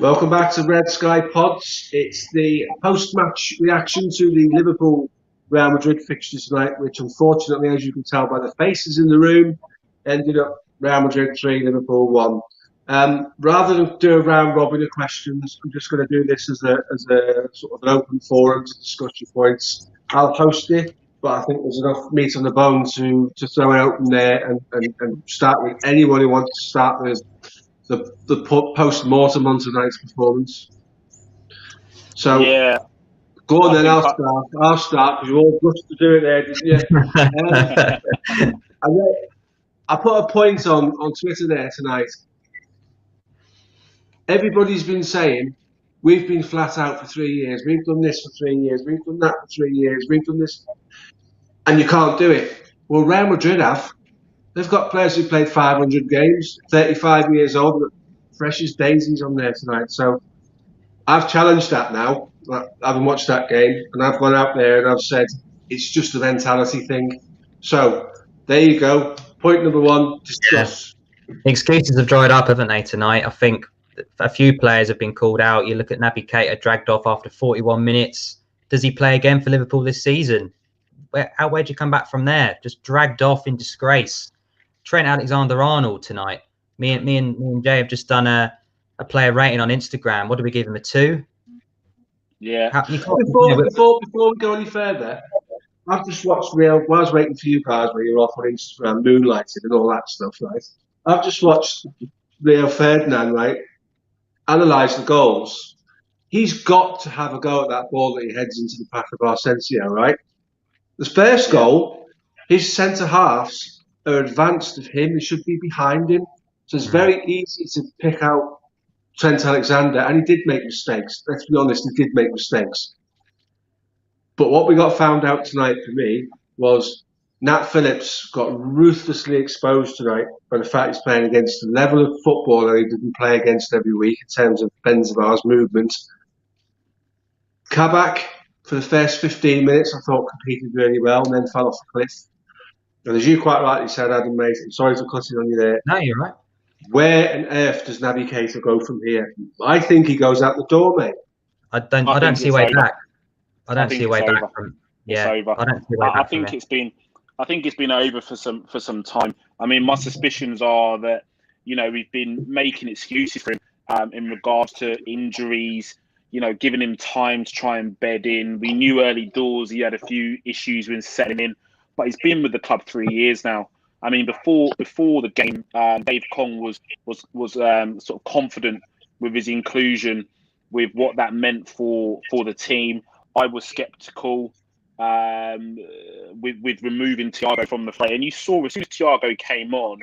Welcome back to Red Sky Pods. It's the post-match reaction to the Liverpool Real Madrid fixture tonight, which unfortunately, as you can tell by the faces in the room, ended up Real Madrid 3, Liverpool 1. Rather than do a round robin of questions, I'm just going to do this as a sort of an open forum to discuss your points. I'll host it, but I think there's enough meat on the bone to throw it open there and start with anyone who wants to start with the post-mortem on tonight's performance. So, yeah, go on then, I'll start, because you all rushed to do it there, didn't you? I put a point on Twitter there tonight. Everybody's been saying, we've been flat out for 3 years, we've done this for 3 years, we've done that for 3 years, we've done this, and you can't do it. Well, Real Madrid have. They've got players who played 500 games, 35 years old, fresh as daisies on there tonight. So I've challenged that now. I haven't watched that game, and I've gone out there and I've said it's just a mentality thing. So there you go. Point number one, discuss. Yeah. Excuses have dried up, haven't they, tonight? I think a few players have been called out. You look at Naby Keita, dragged off after 41 minutes. Does he play again for Liverpool this season? Where'd you come back from there? Just dragged off in disgrace. Trent Alexander-Arnold tonight. Me and Jay have just done a player rating on Instagram. What do we give him, a 2? Yeah. Before we go any further, I've just watched while I was waiting for you guys where you're off on Instagram, moonlighted and all that stuff, right? I've just watched Rio Ferdinand, right, analyse the goals. He's got to have a go at that ball that he heads into the path of Asensio, right? The first goal, his centre-halves are advanced of him. They should be behind him. So it's very easy to pick out Trent Alexander, and he did make mistakes. Let's be honest, he did make mistakes. But what we got found out tonight for me was Nat Phillips got ruthlessly exposed tonight by the fact he's playing against the level of footballer he didn't play against every week in terms of Benzema's movement. Kabak, for the first 15 minutes, I thought competed really well and then fell off the cliff. And as you quite rightly said, Adam, mate, I'm sorry for cutting on you there. No, you're right. Where on earth does Naby Keita go from here? I think he goes out the door, mate. I don't see a way back. I don't see a way back from. Yeah, I don't see a way back. I think it's been over for some time. I mean, my suspicions are that we've been making excuses for him in regards to injuries. Giving him time to try and bed in. We knew early doors he had a few issues with settling in, but he's been with the club 3 years now. I mean, before the game, Dave Kong was sort of confident with his inclusion, with what that meant for the team. I was sceptical with removing Thiago from the fray, and you saw as soon as Thiago came on,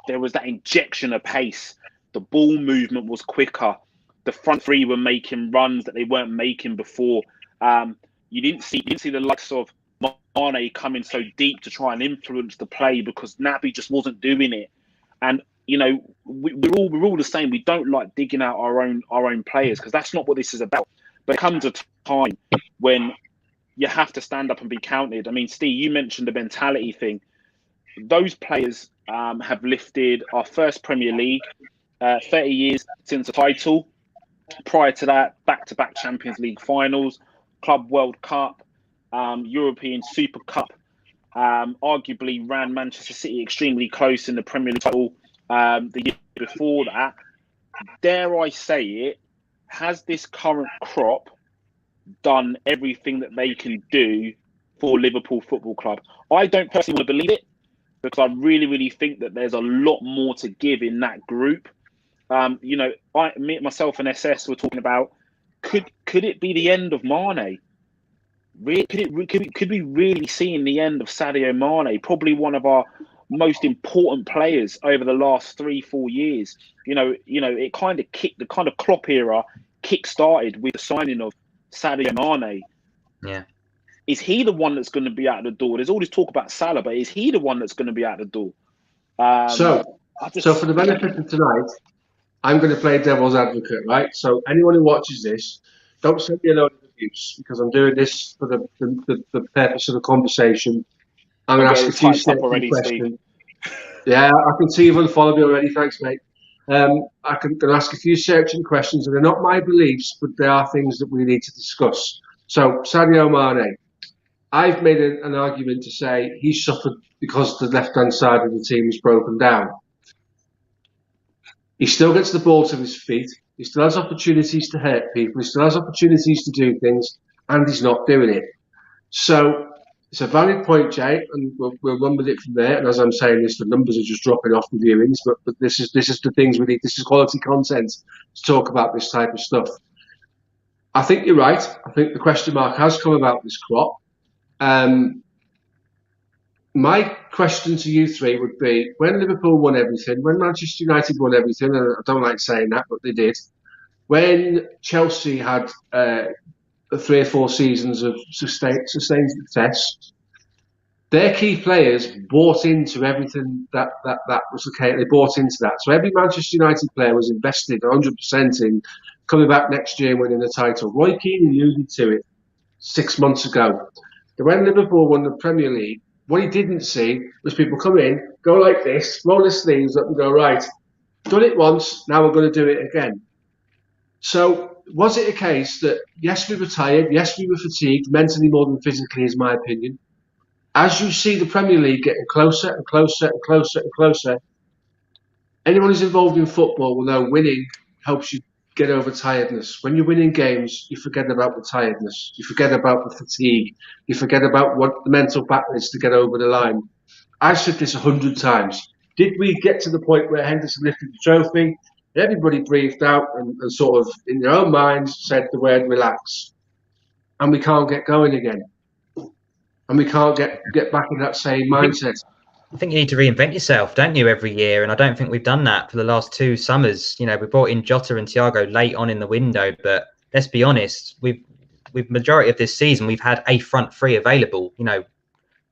there was that injection of pace. The ball movement was quicker. The front three were making runs that they weren't making before. You didn't see the likes of Mane coming so deep to try and influence the play because Naby just wasn't doing it. And we're all the same. We don't like digging out our own players because that's not what this is about. But there comes a time when you have to stand up and be counted. I mean, Steve, you mentioned the mentality thing. Those players have lifted our first Premier League, 30 years since the title. Prior to that, back-to-back Champions League finals, Club World Cup, European Super Cup, arguably ran Manchester City extremely close in the Premier League title the year before that. Dare I say it, has this current crop done everything that they can do for Liverpool Football Club? I don't personally want to believe it because I really, really think that there's a lot more to give in that group. Myself and SS were talking about could it be the end of Mane? Could we really see in the end of Sadio Mane, probably one of our most important players over the last 3-4 years? It kind of kicked the kind of Klopp era kick-started with the signing of Sadio Mane. Yeah. Is he the one that's going to be out the door? There's all this talk about Salah, but is he the one that's going to be out the door? So for the benefit of tonight, I'm going to play devil's advocate, right? So anyone who watches this, don't send me a load of abuse because I'm doing this for the purpose of the conversation. I'm going to ask a few questions. Yeah, I can see you've unfollowed me already. Thanks, mate. I can ask a few searching questions, and they're not my beliefs, but they are things that we need to discuss. So, Sadio Mane, I've made an argument to say he suffered because the left-hand side of the team is broken down. He still gets the ball to his feet. He still has opportunities to hurt people. He still has opportunities to do things, and he's not doing it. So it's a valid point, Jay, and we'll run with it from there. And as I'm saying this, the numbers are just dropping off the viewings, but this is the things we need. This is quality content to talk about this type of stuff. I think you're right. I think the question mark has come about this crop. My question to you three would be, when Liverpool won everything, when Manchester United won everything, and I don't like saying that, but they did, when Chelsea had 3 or 4 seasons of sustained success, their key players bought into everything that was the case. They bought into that. So every Manchester United player was invested 100% in coming back next year and winning the title. Roy Keane alluded to it 6 months ago. When Liverpool won the Premier League, what he didn't see was people come in, go like this, roll their sleeves up and go, right, done it once, now we're going to do it again. So was it a case that, yes, we were tired, yes, we were fatigued, mentally more than physically, is my opinion. As you see the Premier League getting closer and closer and closer and closer, anyone who's involved in football will know winning helps you get over tiredness. When you're winning games, you forget about the tiredness. You forget about the fatigue. You forget about what the mental battle is to get over the line. I've said this 100 times. Did we get to the point where Henderson lifted the trophy? Everybody breathed out and sort of, in their own minds, said the word relax. And we can't get going again. And we can't get back in that same mindset. I think you need to reinvent yourself, don't you, every year? And I don't think we've done that for the last 2 summers. You know, we brought in Jota and Thiago late on in the window, but let's be honest, we've majority of this season, we've had a front three available. You know,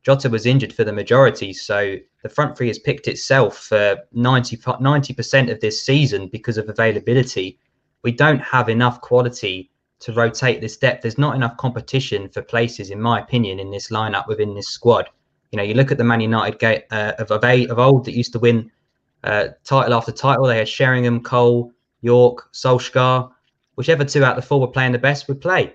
Jota was injured for the majority, so the front three has picked itself for 90% of this season because of availability. We don't have enough quality to rotate this depth. There's not enough competition for places, in my opinion, in this lineup within this squad. You know, you look at the Man United of old that used to win title after title. They had Sheringham, Cole, York, Solskjaer. Whichever 2 out of the 4 were playing the best would play.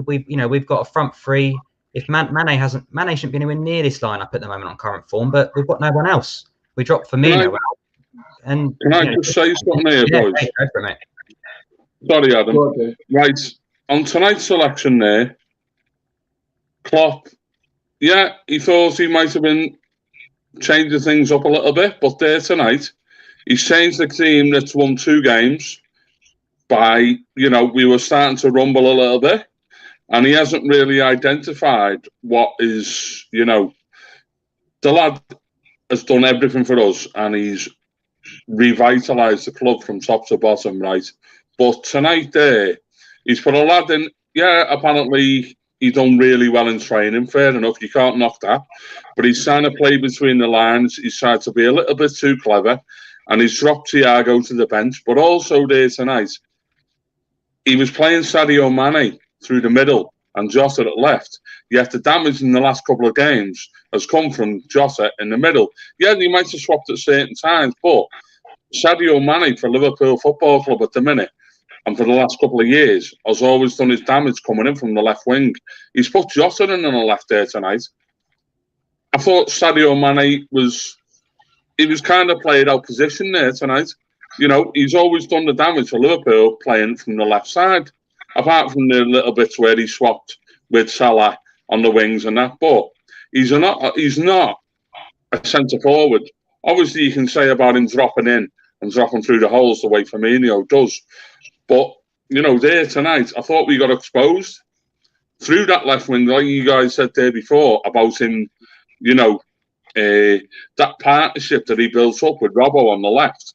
We've got a front three. If Mane shouldn't be anywhere near this lineup at the moment on current form, but we've got no one else. We dropped Firmino out. And can I just say something here, boys? Go for it, mate. Sorry, Adam. Okay. Right, on tonight's selection there, Klopp, yeah, he thought he might have been changing things up a little bit, but there tonight, he's changed the team that's won 2 games by, we were starting to rumble a little bit, and he hasn't really identified what is, the lad has done everything for us, and he's revitalised the club from top to bottom, right? But tonight there, he's put a lad in, yeah, apparently he's done really well in training, fair enough, you can't knock that. But he's trying to play between the lines, he's tried to be a little bit too clever, and he's dropped Thiago to the bench. But also there tonight, he was playing Sadio Mane through the middle and Jota at left, yet the damage in the last couple of games has come from Jota in the middle. Yeah, he might have swapped at certain times, but Sadio Mane for Liverpool Football Club at the minute, and for the last couple of years, has always done his damage coming in from the left wing. He's put Jota in on the left there tonight. I thought Sadio Mane was kind of played out position there tonight. He's always done the damage for Liverpool playing from the left side, apart from the little bits where he swapped with Salah on the wings and that. But he's not a centre forward. Obviously, you can say about him dropping in and dropping through the holes the way Firmino does. But, there tonight, I thought we got exposed through that left wing, like you guys said there before, about him, that partnership that he built up with Robbo on the left.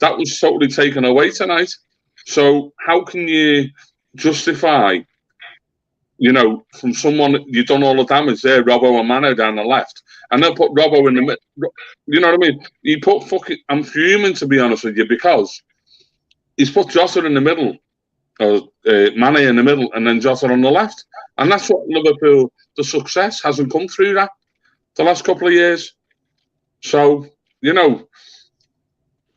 That was totally taken away tonight. So how can you justify, from someone, you've done all the damage there, Robbo and Mane down the left, and then put Robbo in the middle. You know what I mean? You put I'm fuming, to be honest with you, because he's put Jota in the middle, or Mane in the middle, and then Jota on the left. And that's what Liverpool, the success hasn't come through that the last couple of years. So,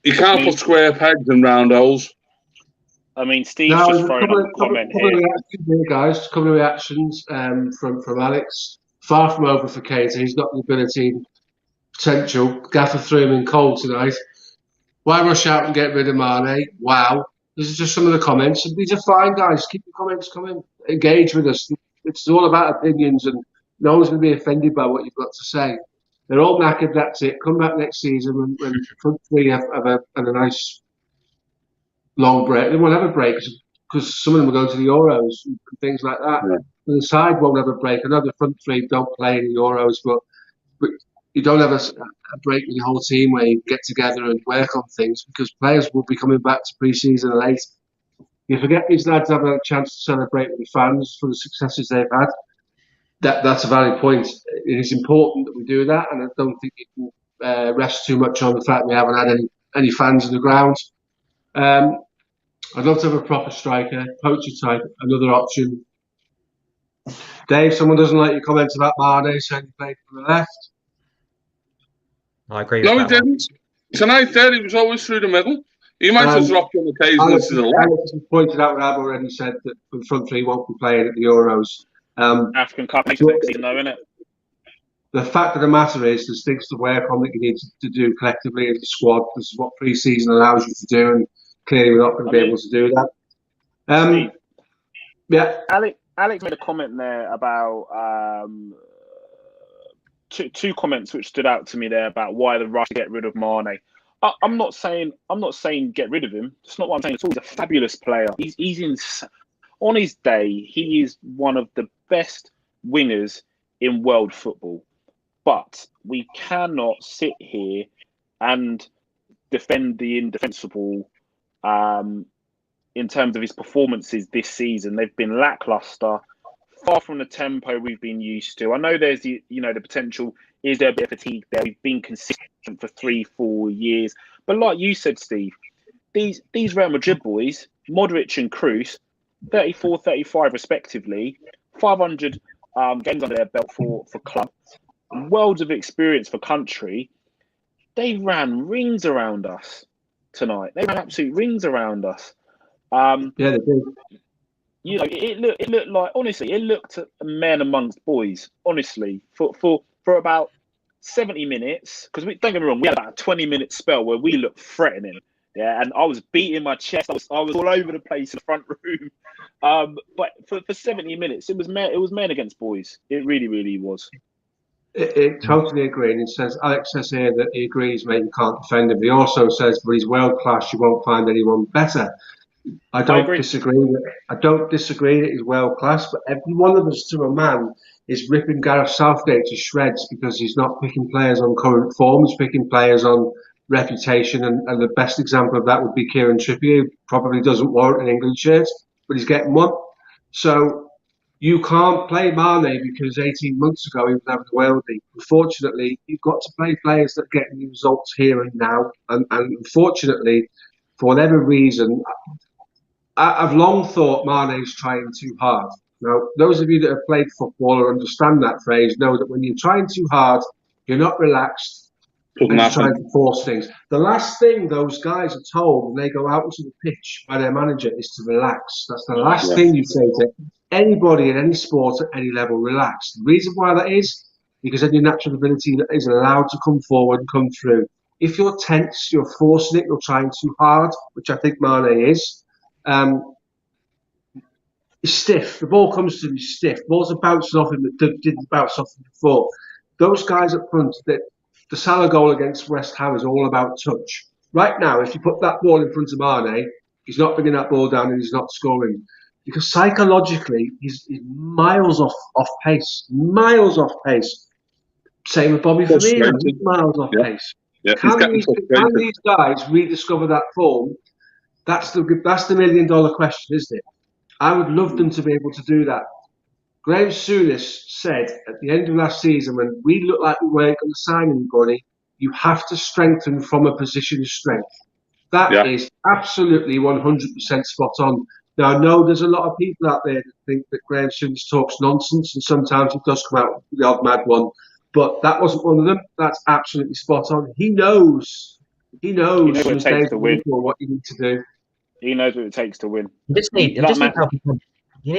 You can't put square pegs in round holes. I mean, Steve's just throwing up a comment here. Guys, a couple of reactions from Alex. Far from over for Keita. He's got the ability and potential. Gaffer threw him in cold tonight. Why rush out and get rid of Mane? Wow. This is just some of the comments. These are fine, guys. Keep the comments coming. Engage with us. It's all about opinions, and no one's going to be offended by what you've got to say. They're all knackered. That's it. Come back next season when front three have a nice long break. They won't have a break because some of them are going to the Euros and things like that. Yeah. The side won't have a break. I know the front three don't play in the Euros, but you don't have a break with your whole team where you get together and work on things because players will be coming back to pre-season late. You forget these lads have a chance to celebrate with the fans for the successes they've had. That's a valid point. It is important that we do that, and I don't think you can rest too much on the fact we haven't had any fans in the ground. I'd love to have a proper striker, poacher type, another option. Dave, someone doesn't like your comments about Mane saying he played from the left. I agree with that. No, he didn't. Tonight, there, he was always through the middle. He might have dropped on occasionally to the left. Alex pointed out what I've already said, that the front three won't be playing at the Euros. African Cup next season, though, isn't it? The fact of the matter is, there's things to work on that you need to do collectively as a squad. This is what pre-season allows you to do, and clearly we're not going to be able to do that. Yeah. Alex made a comment there about two comments which stood out to me there about why the rush to get rid of Mane. I'm not saying get rid of him. That's not what I'm saying at all. He's a fabulous player. On his day, he is one of the best wingers in world football. But we cannot sit here and defend the indefensible in terms of his performances this season. They've been lackluster, far from the tempo we've been used to. I know there's the potential. Is there a bit of fatigue there? We've been consistent for 3-4 years. But like you said, Steve, these Real Madrid boys, Modric and Kroos, 34, 35 respectively, 500 games under their belt for club, worlds of experience for country. They ran rings around us tonight. They ran absolute rings around us. Yeah, they did. It looked like, honestly, it looked a man amongst boys. Honestly, for about 70 minutes, because don't get me wrong, we had about a 20-minute spell where we looked threatening. Yeah, and I was beating my chest. I was all over the place in the front room. But for 70 minutes, it was men against boys. It really, really was. It totally agree. And Alex says here that he agrees, mate, you can't defend him. He also says, but he's world class. You won't find anyone better. I don't disagree. I don't disagree that he's world class, but every one of us, to a man, is ripping Gareth Southgate to shreds because he's not picking players on current form. He's picking players on reputation, and the best example of that would be Kieran Trippier, who probably doesn't warrant an England shirt, but he's getting one. So you can't play Mane because 18 months ago he was having a worldie. Unfortunately, you've got to play players that get the results here and now. And unfortunately, for whatever reason, I've long thought Mane's trying too hard. Now, those of you that have played football or understand that phrase know that when you're trying too hard, you're not relaxed. And you're trying to force things. The last thing those guys are told when they go out into the pitch by their manager is to relax. That's the last thing you say to anybody in any sport at any level. Relax. The reason why that is because then your natural ability is allowed to come forward and come through. If you're tense, you're forcing it, you're trying too hard, which I think Mane is. He's stiff. The ball comes to him stiff. Balls are bouncing off him that didn't bounce off him before. Those guys up front, the Salah goal against West Ham is all about touch. Right now, if you put that ball in front of Mane, he's not bringing that ball down and he's not scoring. Because psychologically, he's miles off pace. Miles off pace. Same with Bobby Firmino. Miles off pace. Yeah, can these guys rediscover that form? That's the million-dollar question, isn't it? I would love them to be able to do that. Graham Souness said at the end of last season, when we looked like we weren't going to sign anybody, you have to strengthen from a position of strength. That is absolutely 100% spot on. Now, I know there's a lot of people out there that think that Graham Souness talks nonsense, and sometimes he does come out with the odd mad one, but that wasn't one of them. That's absolutely spot on. He knows He knows what from it his takes days to at win. Liverpool what you need to do. He knows what it takes to win. You just need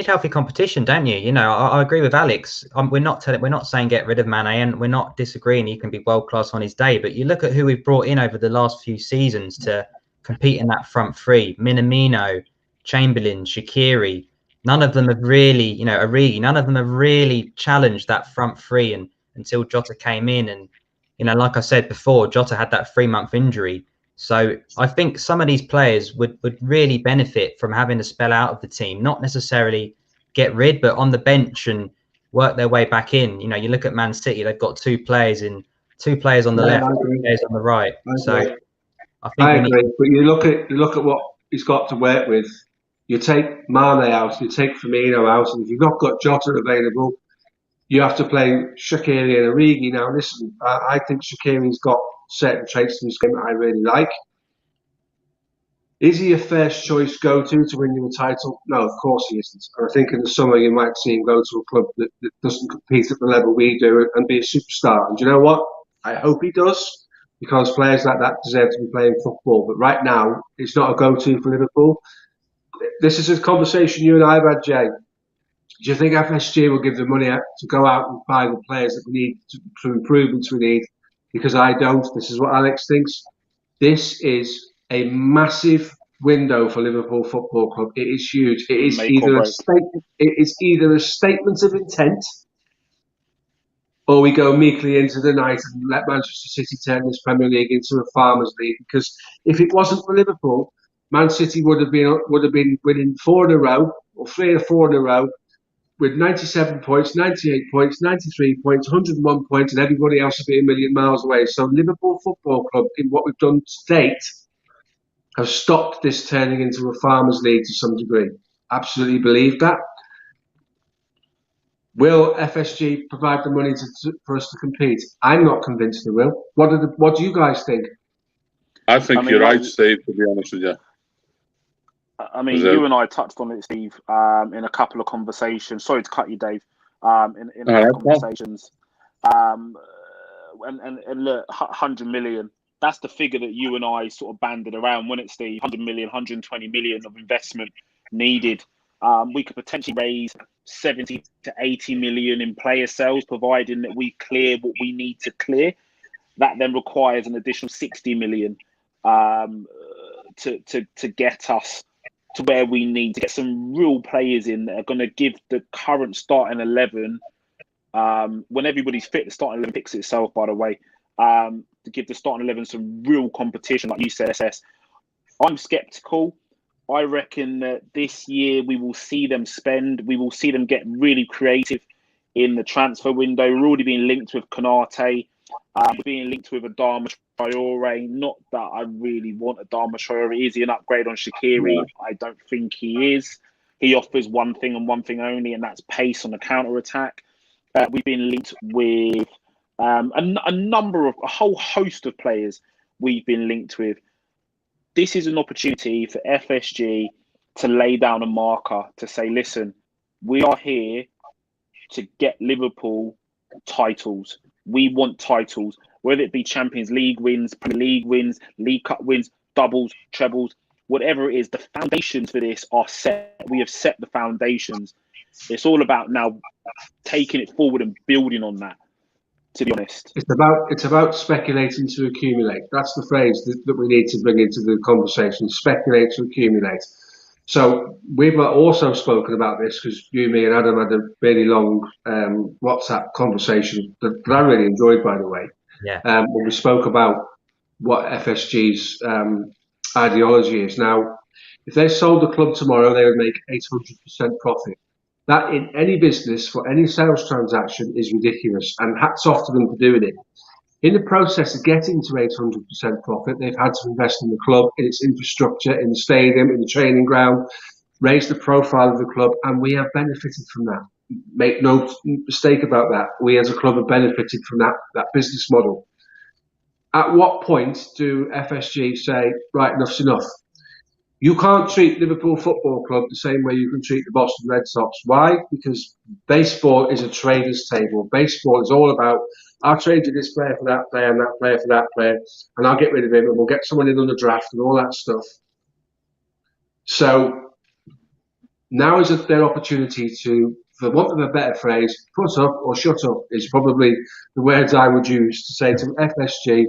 healthy competition, don't you? You know, I agree with Alex. We're not saying get rid of Mane, and we're not disagreeing he can be world class on his day. But you look at who we've brought in over the last few seasons to compete in that front three: Minamino, Chamberlain, Shaqiri. None of them have really, you know, Origi. None of them have really challenged that front three, and until Jota came in, and you know, like I said before, Jota had that 3-month injury. So I think some of these players would really benefit from having a spell out of the team, not necessarily get rid, but on the bench and work their way back in. You know, you look at Man City; they've got two players on the left, 2 players on the right. So I think I agree. But you look at what he's got to work with. You take Mane out, you take Firmino out, and if you've not got Jota available, you have to play Shaqiri and Origi. Now, listen, I think Shaqiri's got certain traits in his game that I really like. Is he a first choice go-to win you a title? No, of course he isn't. And I think in the summer you might see him go to a club that doesn't compete at the level we do and be a superstar. And do you know what? I hope he does, because players like that deserve to be playing football. But right now, it's not a go-to for Liverpool. This is a conversation you and I have had, Jay. Do you think FSG will give the money out to go out and buy the players that we need for improvements we need? Because I don't. This is what Alex thinks. This is a massive window for Liverpool Football Club. It is huge. It is either a statement of intent, or we go meekly into the night and let Manchester City turn this Premier League into a farmers' league. Because if it wasn't for Liverpool, Man City would have been winning 4 in a row, or 3 or 4 in a row, with 97 points, 98 points, 93 points, 101 points, and everybody else would be a million miles away. So Liverpool Football Club, in what we've done to date, have stopped this turning into a farmers' league to some degree. Absolutely believe that. Will FSG provide the money for us to compete? I'm not convinced they will. What do you guys think? I think you're right, Steve, to be honest with you. I mean, you and I touched on it, Steve, in a couple of conversations. Sorry to cut you, Dave. In a couple of conversations. And look, 100 million. That's the figure that you and I sort of banded around, wasn't it, Steve? 100 million, 120 million of investment needed. We could potentially raise 70 to 80 million in player sales, providing that we clear what we need to clear. That then requires an additional 60 million to get us to where we need to get some real players in that are going to give the current starting 11, when everybody's fit, the starting 11 picks itself, by the way, to give the starting 11 some real competition, like you said, SS. I'm sceptical. I reckon that this year we will see them spend. We will see them get really creative in the transfer window. We're already being linked with Konate. We're being linked with Adama Traore. Not that I really want Adama Traore. Is he an upgrade on Shaqiri? No. I don't think he is. He offers one thing and one thing only, and that's pace on the counter-attack. We've been linked with a whole host of players we've been linked with. This is an opportunity for FSG to lay down a marker to say, listen, we are here to get Liverpool titles. We want titles, whether it be Champions League wins, Premier League wins, League Cup wins, doubles, trebles, whatever it is. The foundations for this are set. We have set the foundations. It's all about now taking it forward and building on that, to be honest. It's about speculating to accumulate. That's the phrase that we need to bring into the conversation. Speculate to accumulate. So we've also spoken about this because you, me, and Adam had a really long WhatsApp conversation that I really enjoyed, by the way. Yeah. When we spoke about what FSG's ideology is. Now, if they sold the club tomorrow, they would make 800% profit. That in any business for any sales transaction is ridiculous, and hats off to them for doing it. In the process of getting to 800% profit, they've had to invest in the club, in its infrastructure, in the stadium, in the training ground, raise the profile of the club, and we have benefited from that. Make no mistake about that. We as a club have benefited from that business model. At what point do FSG say, right, enough's enough? You can't treat Liverpool Football Club the same way you can treat the Boston Red Sox. Why? Because baseball is a trader's table. Baseball is all about I'll trade you this player for that player and that player for that player, and I'll get rid of him, and we'll get someone in on the draft and all that stuff. So now is their opportunity to, for want of a better phrase, put up or shut up is probably the words I would use to say to FSG,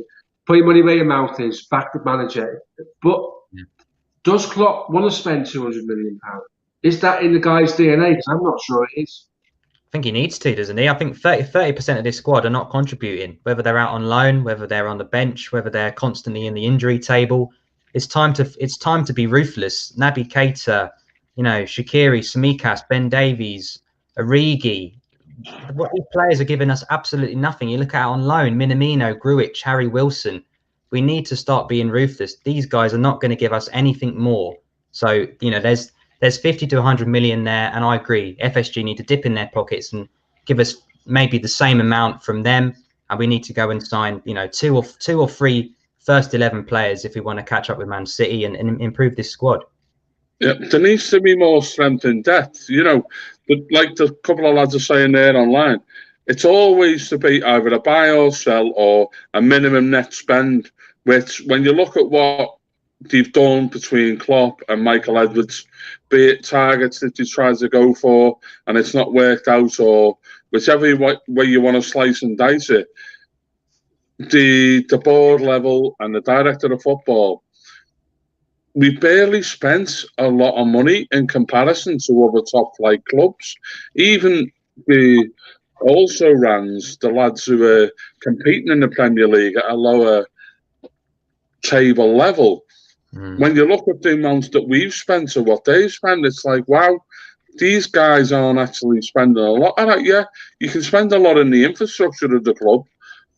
put your money where your mouth is, back the manager. But does Klopp want to spend £200 million? Is that in the guy's DNA? Because I'm not sure it is. I think he needs to, doesn't he? I think 30% of this squad are not contributing, whether they're out on loan, whether they're on the bench, whether they're constantly in the injury table. It's time to be ruthless. Naby Keita, Shaqiri, Tsimikas, Ben Davies, Origi. What these players are giving us absolutely nothing. You look at on loan, Minamino, Grujic, Harry Wilson. We need to start being ruthless. These guys are not going to give us anything more. So, there's 50 to 100 million there, and I agree. FSG need to dip in their pockets and give us maybe the same amount from them, and we need to go and sign, two or three first 11 players if we want to catch up with Man City and improve this squad. Yeah, there needs to be more strength in depth. Like the couple of lads are saying there online, it's always to be either a buy or sell or a minimum net spend, which when you look at what they've done between Klopp and Michael Edwards, be it targets that he tries to go for and it's not worked out, or whichever way you want to slice and dice it, the board level and the director of football, we barely spent a lot of money in comparison to other top-flight clubs. Even the also-rans, the lads who are competing in the Premier League at a lower table level, when you look at the amounts that we've spent or what they spend, it's like, wow, these guys aren't actually spending a lot. And yeah, you can spend a lot in the infrastructure of the club,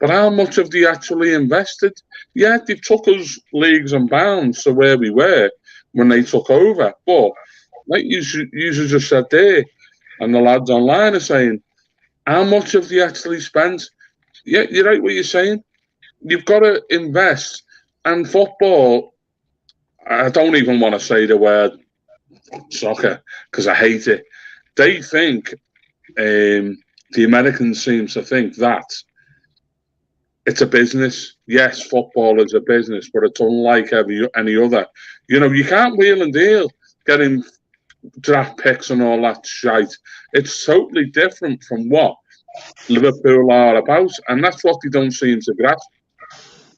but how much have they actually invested? Yeah, they took us leagues and bounds to where we were when they took over. But like you just said there, and the lads online are saying, how much have they actually spent? Yeah, you're right what you're saying. You've got to invest. And football, I don't even want to say the word soccer because I hate it. They think, the Americans seem to think that it's a business. Yes, football is a business, but it's unlike any other. You can't wheel and deal getting draft picks and all that shite. It's totally different from what Liverpool are about, and that's what they don't seem to grasp.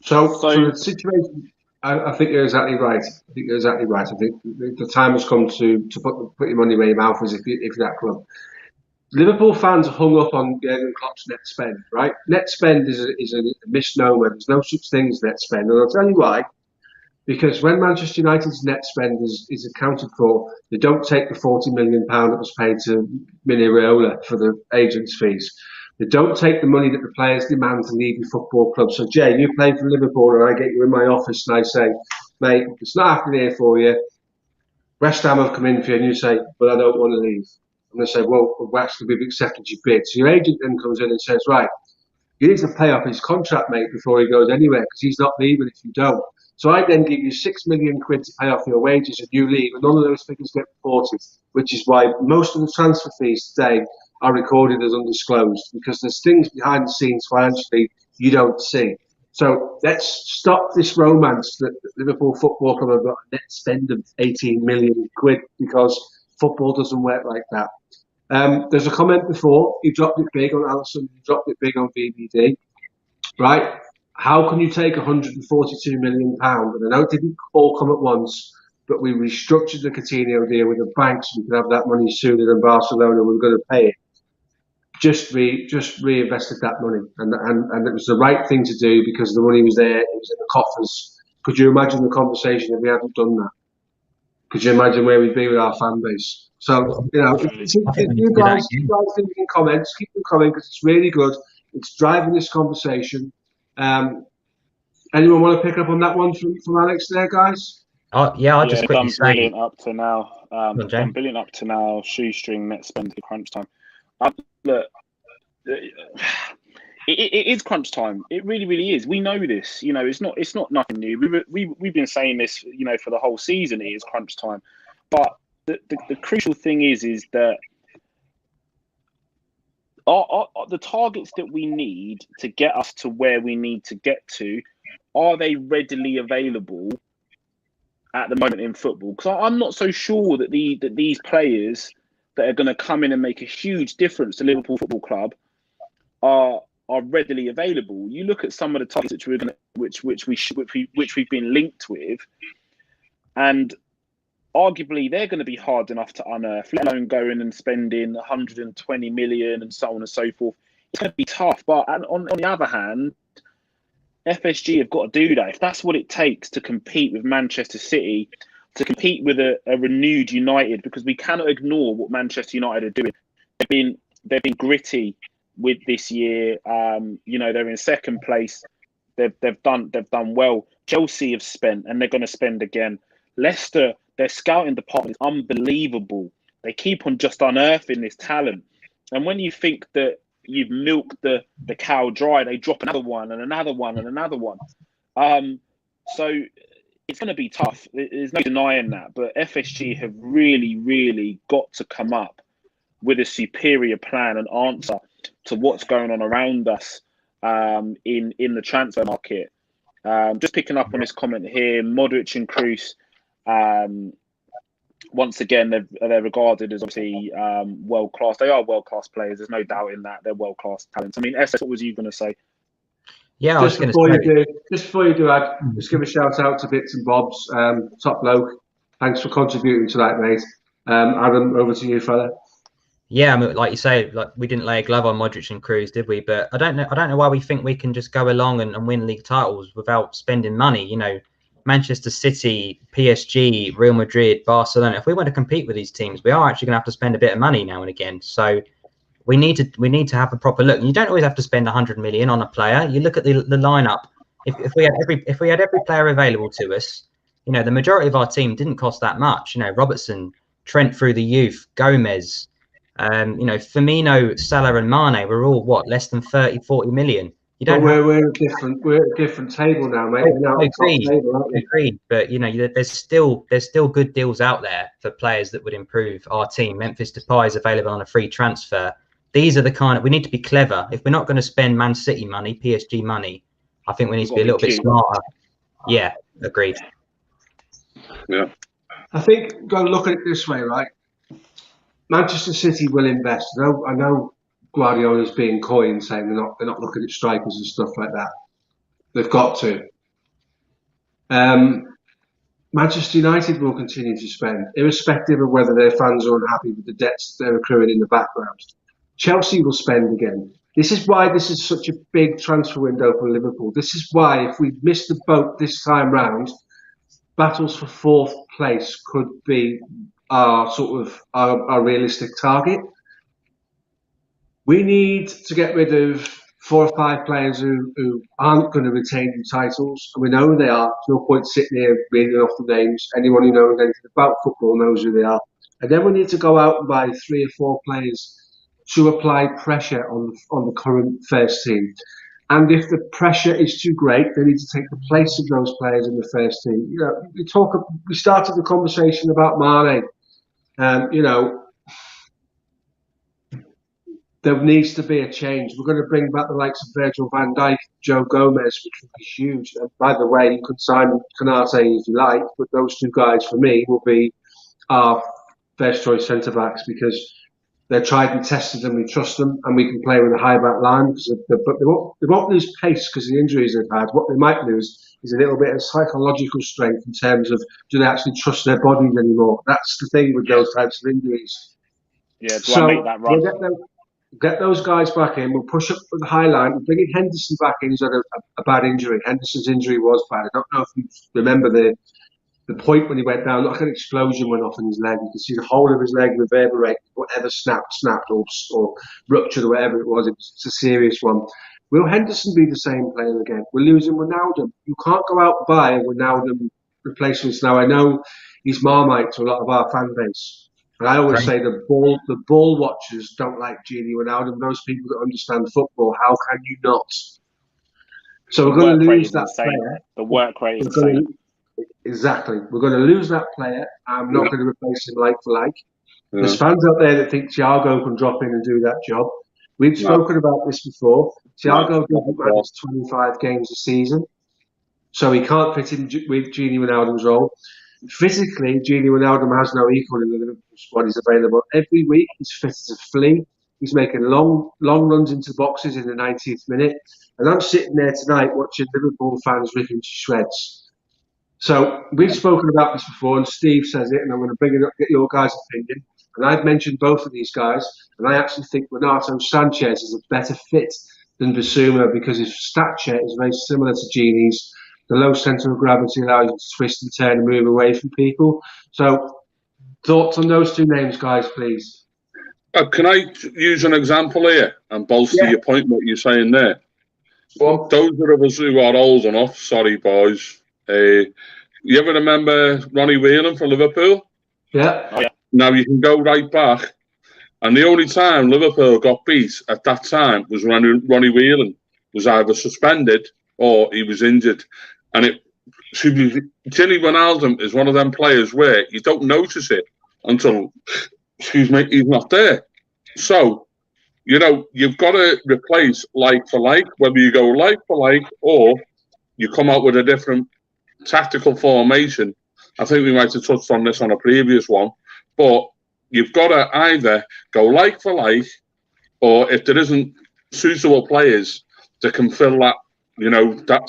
So the situation, I think you're exactly right. I think the time has come to put your money where your mouth is if you're that club. Liverpool fans are hung up on Jurgen Klopp's net spend, right? Net spend is a misnomer. There's no such thing as net spend, and I'll tell you why. Because when Manchester United's net spend is accounted for, they don't take the £40 million that was paid to Mini Raiola for the agents' fees. They don't take the money that the players demand to leave your football club. So, Jay, you play for Liverpool, and I get you in my office, and I say, mate, it's not happening here for you. West Ham have come in for you, and you say, but I don't want to leave. And they say, well, West, we've accepted your bid. So your agent then comes in and says, right, you need to pay off his contract, mate, before he goes anywhere, because he's not leaving if you don't. So I then give you £6 million to pay off your wages and you leave, and none of those figures get reported, which is why most of the transfer fees today are recorded as undisclosed, because there's things behind the scenes financially you don't see. So let's stop this romance that Liverpool Football Club have got a net spend of £18 million, because football doesn't work like that. There's a comment before, you dropped it big on Alisson, you dropped it big on VVD, right? How can you take £142 million? And I know it didn't all come at once, but we restructured the Coutinho deal with the banks so we could have that money sooner than Barcelona were going to pay it. Just reinvested that money, and it was the right thing to do because the money was there, it was in the coffers. Could you imagine the conversation if we hadn't done that? Could you imagine where we'd be with our fan base? So, if you guys think in comments, keep them coming because it's really good. It's driving this conversation. Anyone want to pick up on that one from Alex there, guys? I'll just quickly say. Brilliant up to now. Done brilliant up to now. Shoestring net spend at crunch time. Look, it is crunch time. It really, really is. We know this. It's not nothing new. We've been saying this, for the whole season. It is crunch time. But the crucial thing is that are the targets that we need to get us to where we need to get to, are they readily available at the moment in football? Because I'm not so sure that these players that are going to come in and make a huge difference to Liverpool Football Club are readily available. You look at some of the targets which we've been linked with, and arguably they're going to be hard enough to unearth, let alone going and spending 120 million and so on and so forth. It's going to be tough. But on the other hand, FSG have got to do that. If that's what it takes to compete with Manchester City, to compete with a renewed United, because we cannot ignore what Manchester United are doing. They've been gritty with this year. They're in second place. They've done well. Chelsea have spent, and they're going to spend again. Leicester, their scouting department is unbelievable. They keep on just unearthing this talent. And when you think that you've milked the cow dry, they drop another one and another one and another one. So it's going to be tough. There's no denying that. But FSG have really, really got to come up with a superior plan and answer to what's going on around us in the transfer market. Just picking up on this comment here, Modric and Kroos, once again, they're regarded as obviously world class. They are world class players. There's no doubt in that. They're world class talents. I mean, SS, what was you going to say? Yeah, just before you do, I'd just give a shout out to Bits and Bobs, top bloke. Thanks for contributing to that, mate. Adam, over to you, fella. Yeah, I mean, like you say, like we didn't lay a glove on Modric and Kroos, did we? But I don't know why we think we can just go along and win league titles without spending money. You know, Manchester City, PSG, Real Madrid, Barcelona. If we want to compete with these teams, we are actually going to have to spend a bit of money now and again. So we need to have a proper look. You don't always have to spend 100 million on a player. You look at the lineup. If we had every player available to us, you know, the majority of our team didn't cost that much. You know, Robertson, Trent through the youth, Gomez, Firmino, Salah and Mane were all less than 30, 40 million. You don't. We're a different table now, mate. We're now agreed, top table, aren't we? agreed. But you know, there's still good deals out there for players that would improve our team. Memphis Depay is available on a free transfer. These are the kind of, we need to be clever. If we're not going to spend Man City money, PSG money, I think we need to be a little bit smarter. Yeah, agreed. Yeah. I think, go look at it this way, right? Manchester City will invest. I know Guardiola's being coy and saying they're not looking at strikers and stuff like that. They've got to. Manchester United will continue to spend, irrespective of whether their fans are unhappy with the debts they're accruing in the background. Chelsea will spend again. This is why this is such a big transfer window for Liverpool. This is why, if we miss the boat this time round, battles for fourth place could be our realistic target. We need to get rid of 4 or 5 players who aren't going to retain new titles. And we know who they are. There's no point sitting here reading off the names. Anyone who knows anything about football knows who they are. And then we need to go out and buy 3 or 4 players to apply pressure on the current first team. And if the pressure is too great, they need to take the place of those players in the first team. You know, we started the conversation about Mane. There needs to be a change. We're going to bring back the likes of Virgil van Dijk, Joe Gomez, which would be huge. And by the way, you can sign Canate if you like, but those 2 guys for me will be our first choice centre backs because they're tried and tested and we trust them and we can play with a high back line. But they won't lose pace because of the injuries they've had. What they might lose is a little bit of psychological strength in terms of, do they actually trust their bodies anymore? That's the thing with those types of injuries. Yeah, I make that run? We'll get those guys back in. We'll push up for the high line. We'll bring Henderson back in. He's had a bad injury. Henderson's injury was bad. I don't know if you remember the point when he went down, like an explosion went off in his leg. You could see the whole of his leg reverberate, whatever snapped or ruptured or whatever it was. It's a serious one. Will Henderson be the same player again? We're losing Wijnaldum. You can't go out and buy a Wijnaldum replacements now. I know he's Marmite to a lot of our fan base. And I always say the ball watchers don't like Gini Wijnaldum. Those people that understand football, how can you not? So we're going to lose that player. The work rate is insane. Exactly. We're going to lose that player. I'm not going to replace him like for like. Yeah. There's fans out there that think Thiago can drop in and do that job. We've spoken about this before. Thiago doesn't manage 25 games a season, so he can't fit in with Gini Wijnaldum's role. Physically, Gini Wijnaldum has no equal in the Liverpool squad. He's available every week. He's fit as a flea. He's making long runs into boxes in the 90th minute. And I'm sitting there tonight watching Liverpool fans rip him to shreds. So we've spoken about this before, and Steve says it, and I'm going to bring it up, get your guys' opinion. And I've mentioned both of these guys, and I actually think Renato Sanchez is a better fit than Bissouma because his stature is very similar to Gini's. The low centre of gravity allows you to twist and turn and move away from people. So, thoughts on those two names, guys, please? Can I use an example here and bolster your point, what you're saying there? Those of us who are old enough, sorry, boys. You ever remember Ronnie Whelan for Liverpool? Yeah. Oh, yeah. Now, you can go right back. And the only time Liverpool got beat at that time was when Ronnie Whelan was either suspended or he was injured. And Gini Wijnaldum is one of them players where you don't notice it until, he's not there. So, you've got to replace like for like, whether you go like for like or you come out with a different tactical formation. I think we might have touched on this on a previous one, but you've got to either go like for like, or if there isn't suitable players that can fill that, that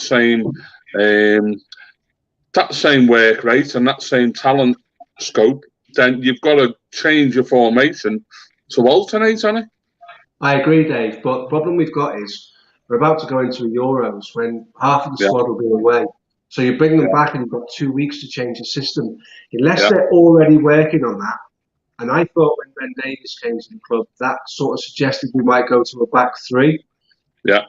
same work rate and that same talent scope, then you've got to change your formation to alternate on it. I agree, Dave, but the problem we've got is we're about to go into Euros when half of the squad will be away. So you bring them back and you've got 2 weeks to change the system. Unless they're already working on that. And I thought when Ben Davies came to the club, that sort of suggested we might go to a back three. Yeah.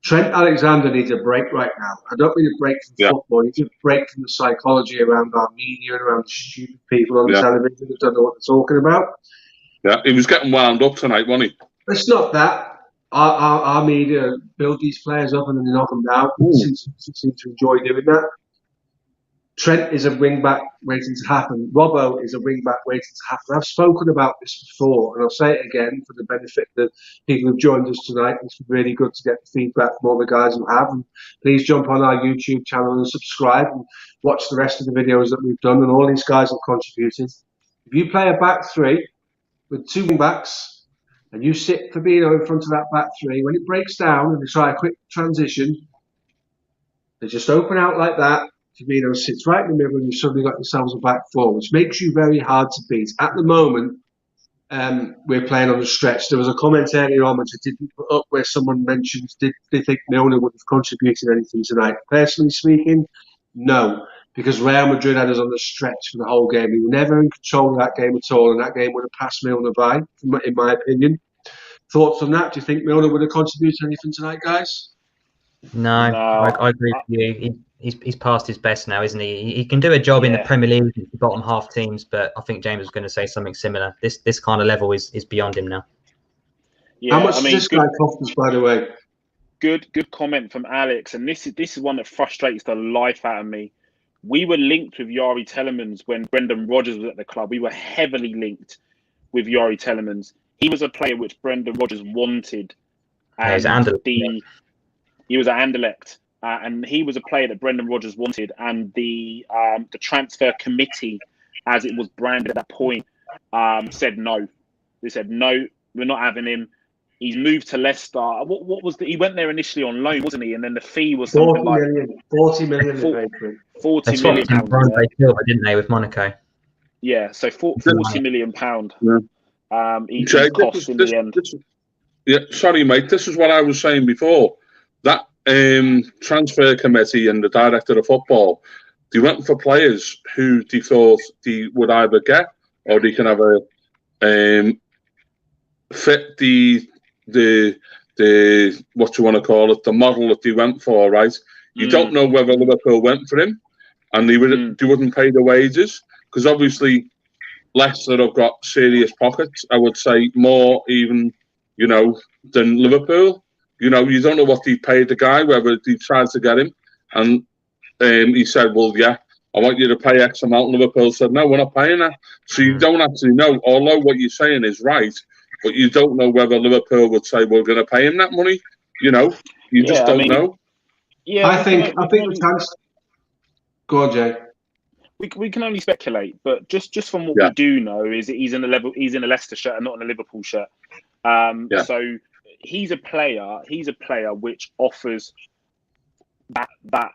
Trent Alexander needs a break right now. I don't mean a break from football. He needs a break from the psychology around our media and around the stupid people on the television who don't know what they're talking about. Yeah, he was getting wound up tonight, wasn't he? It's not that. Our media build these players up and then they knock them down. Seem to enjoy doing that. Trent is a wing-back waiting to happen. Robbo is a wing-back waiting to happen. I've spoken about this before, and I'll say it again for the benefit of the people who've joined us tonight. It's been really good to get the feedback from all the guys who have. And please jump on our YouTube channel and subscribe and watch the rest of the videos that we've done, and all these guys have contributed. If you play a back three with two wing-backs, and you sit Fabinho in front of that back three, when it breaks down and they try a quick transition, they just open out like that. Fabinho sits right in the middle and you've suddenly got yourselves a back four, which makes you very hard to beat. At the moment, we're playing on the stretch. There was a comment earlier on which I didn't put up where someone mentioned, did they think Milner would have contributed anything tonight? Personally speaking, no, because Real Madrid had us on the stretch for the whole game. We were never in control of that game at all, and that game would have passed Milner by, in my opinion. Thoughts on that? Do you think Milner would have contributed anything tonight, guys? No. I agree with you. He's past his best now, isn't he? He can do a job in the Premier League, the bottom half teams, but I think James was going to say something similar. This kind of level is beyond him now. Yeah, how much does this guy cost us, by the way? Good comment from Alex, and this is one that frustrates the life out of me. We were linked with Yari Telemans when Brendan Rodgers was at the club. We were heavily linked with Yari Telemans. He was a player which Brendan Rodgers wanted. And he was at Anderlecht. And he was a player that Brendan Rodgers wanted, and the transfer committee, as it was branded at that point, said no. They said no, we're not having him. He's moved to Leicester. What was he went there initially on loan, wasn't he? And then the fee was something 40 million. 40 million pounds. Didn't they, with Monaco? Yeah, so 40 million pound. He cost in the end. Sorry, mate. This is what I was saying before. That transfer committee and the director of football, they went for players who they thought they would either get or they can have a fit the what you want to call it, the model that they went for, right? You don't know whether Liverpool went for him and they wouldn't pay the wages, because obviously Leicester have got serious pockets, I would say, more even, than Liverpool. You don't know what he paid the guy, whether he tried to get him. And he said, well, yeah, I want you to pay X amount. Liverpool said, no, we're not paying that. So you don't actually know. Although what you're saying is right, but you don't know whether Liverpool would say we're going to pay him that money. You know, you just don't know. Yeah, I think the chance. Go on, Jay. We can only speculate, but just from what we do know is that he's in a Leicester shirt and not in a Liverpool shirt. So he's a player which offers that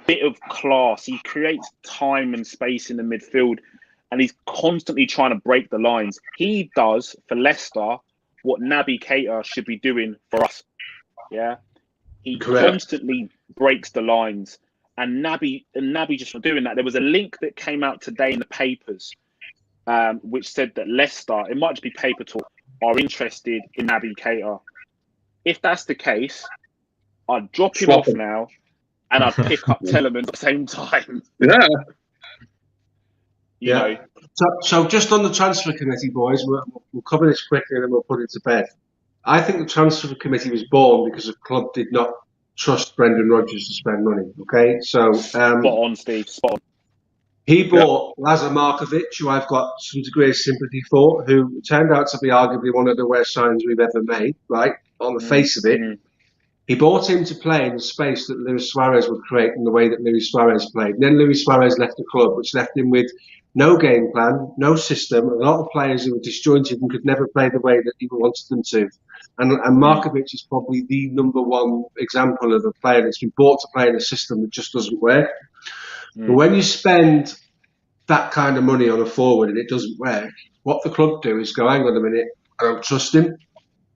bit of class. He creates time and space in the midfield, and he's constantly trying to break the lines. He does for Leicester what Naby Keita should be doing for us. Yeah, he constantly breaks the lines, and Naby just for doing that. There was a link that came out today in the papers, which said that Leicester, it might just be paper talk, are interested in Naby Keita. If that's the case, I'd drop him off now, and I'd pick up Telemann at the same time. Yeah. You know. So just on the transfer committee, boys, we'll cover this quickly and then we'll put it to bed. I think the transfer committee was born because the club did not trust Brendan Rodgers to spend money. Okay, so spot on, Steve. Spot on. He bought Lazar Markovic, who I've got some degree of sympathy for, who turned out to be arguably one of the worst signings we've ever made. Right on the face of it. He bought him to play in the space that Luis Suarez would create in the way that Luis Suarez played. And then Luis Suarez left the club, which left him with no game plan, no system, a lot of players who were disjointed and could never play the way that he wanted them to. And Markovic is probably the number one example of a player that's been bought to play in a system that just doesn't work. But when you spend that kind of money on a forward and it doesn't work, what the club do is go, hang on a minute, I don't trust him.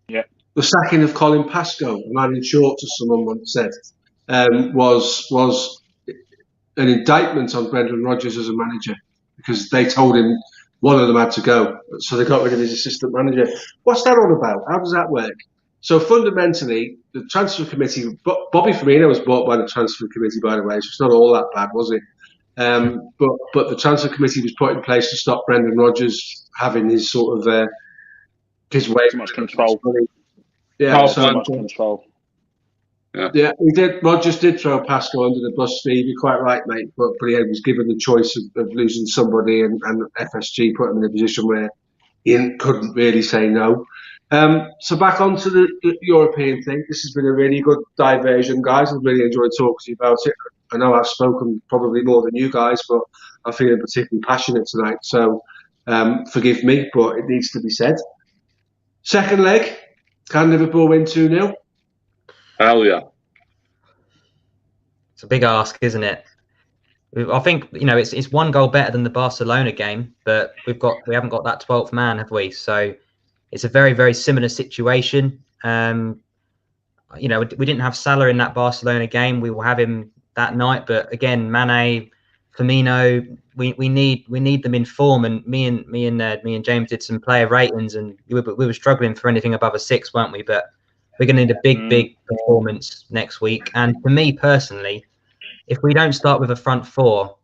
Yeah. The sacking of Colin Pascoe, a man in shorts, as someone once said, was an indictment on Brendan Rodgers as a manager, because they told him one of them had to go, so they got rid of his assistant manager. What's that all about? How does that work? So fundamentally, the transfer committee, Bobby Firmino was bought by the transfer committee, by the way, so it's not all that bad, was it? But the transfer committee was put in place to stop Brendan Rodgers having his sort of his way. Too much control. Yeah, so much control. Yeah, he did. Rodgers did throw Pascal under the bus, Steve. You're quite right, mate. But he was given the choice of losing somebody, and FSG put him in a position where he couldn't really say no. So back onto the European thing. This has been a really good diversion, guys. I've really enjoyed talking to you about it. I know I've spoken probably more than you guys, but I'm feeling particularly passionate tonight. So forgive me, but it needs to be said. Second leg. Can Liverpool win 2-0? Hell yeah. It's a big ask, isn't it? I think, it's one goal better than the Barcelona game, but we haven't got that 12th man, have we? So it's a very, very similar situation. We didn't have Salah in that Barcelona game. We will have him that night, but again, Mane, Firmino, we need them in form. And me and James did some player ratings, and we were struggling for anything above a 6, weren't we? But we're going to need a big performance next week. And for me personally, if we don't start with a front four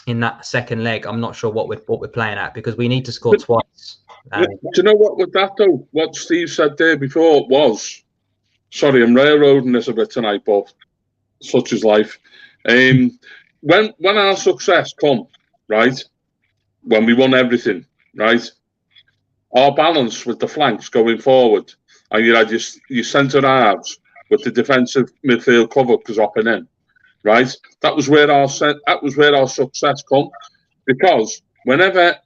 in that second leg, I'm not sure what we're playing at, because we need to score twice. Do you know what with that though? What Steve said there before was, sorry, I'm railroading this a bit tonight, but such is life. When our success come, right, when we won everything, right, our balance with the flanks going forward, and you had your centre halves with the defensive midfield cover dropping in, right? That was where our success come, because whenever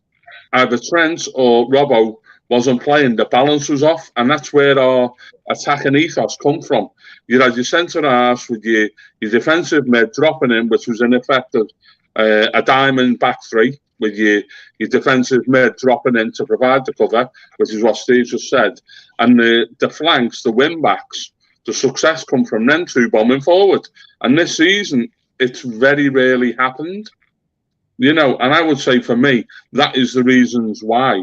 either Trent or Robbo wasn't playing, the balance was off, and that's where our attacking ethos come from. You had your centre halves with your defensive mid dropping in, which was in effect a diamond back three, with your defensive mid dropping in to provide the cover, which is what Steve just said. And the flanks, the wing backs, the success come from them two bombing forward. And this season, it's very rarely happened. And I would say for me, that is the reasons why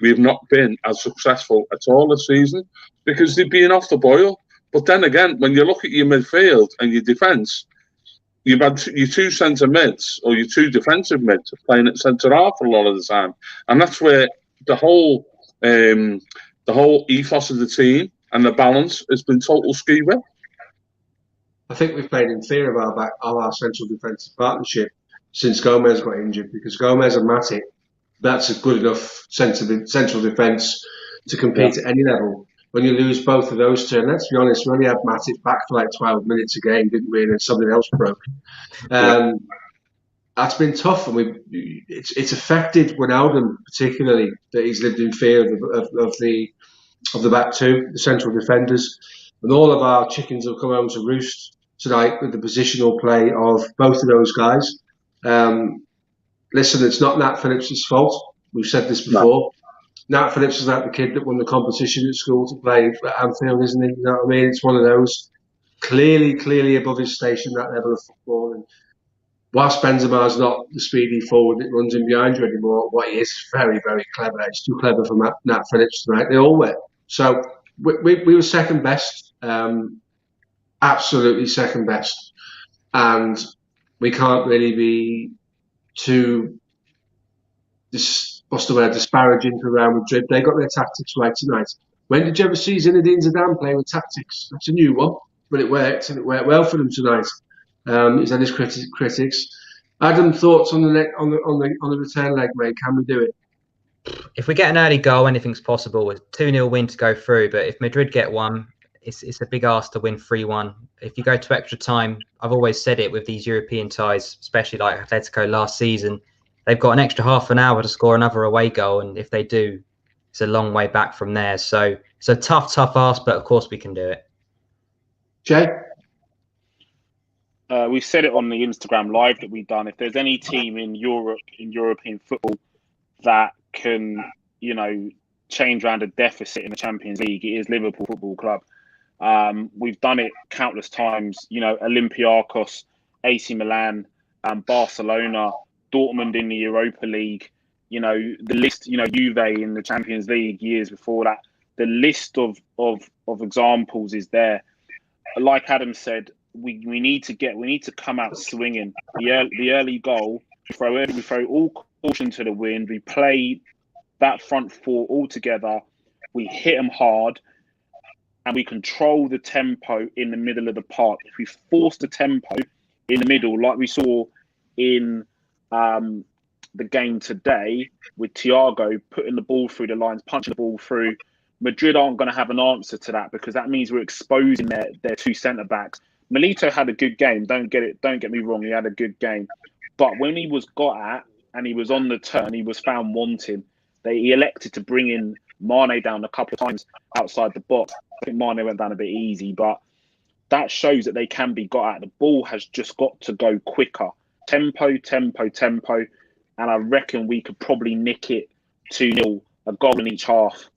we've not been as successful at all this season, because they've been off the boil. But then again, when you look at your midfield and your defence, you've had your two centre mids or your two defensive mids playing at centre half a lot of the time, and that's where the whole ethos of the team and the balance has been total ski-whip. I think we've played in fear of our central defensive partnership since Gomez got injured, because Gomez and Matic, that's a good enough central defence to compete at any level. When you lose both of those two, and let's be honest, we only had Matic back for like 12 minutes a game, didn't we? And then something else broke. That's been tough, and it's affected Wijnaldum particularly, that he's lived in fear of the back two, the central defenders, and all of our chickens have come home to roost tonight with the positional play of both of those guys. Listen, it's not Nat Phillips' fault. We've said this before. No. Nat Phillips is like the kid that won the competition at school to play at Anfield, isn't he? You know what I mean? It's one of those clearly above his station, that level of football. And whilst Benzema's not the speedy forward that runs in behind you anymore, what he is very, very clever. He's too clever for Nat Phillips tonight. They all were. So we were second best, absolutely second best. And we can't really be too, disparaging to Real Madrid. They got their tactics right tonight. When did you ever see Zinedine Zidane play with tactics? That's a new one, but it worked, and it worked well for them tonight. He's had his critics. Adam, thoughts on the return leg, mate? Can we do it? If we get an early goal, anything's possible. With 2-0 win to go through, but if Madrid get one, it's a big ask to win 3-1. If you go to extra time, I've always said it with these European ties, especially like Atletico last season, they've got an extra half an hour to score another away goal, and if they do, it's a long way back from there. So it's a tough ask, but of course we can do it. Jay? We said it on the Instagram live that we've done. If there's any team in Europe, in European football, that can, change around a deficit in the Champions League, it is Liverpool Football Club. We've done it countless times. Olympiacos, AC Milan, Barcelona, Dortmund in the Europa League. The list. Juve in the Champions League years before that. The list of examples is there. Like Adam said, we need to come out swinging. The early goal, we throw all caution to the wind. We play that front four all together. We hit them hard, and we control the tempo in the middle of the park. If we force the tempo in the middle, like we saw in the game today with Thiago putting the ball through the lines, punching the ball through, Madrid aren't going to have an answer to that, because that means we're exposing their two centre backs. Milito had a good game. Don't get me wrong. He had a good game, but when he was got at and he was on the turn, he was found wanting. He elected to bring in Mane down a couple of times outside the box. I think Mane went down a bit easy, but that shows that they can be got at. The ball has just got to go quicker. Tempo. And I reckon we could probably nick it 2-0, a goal in each half.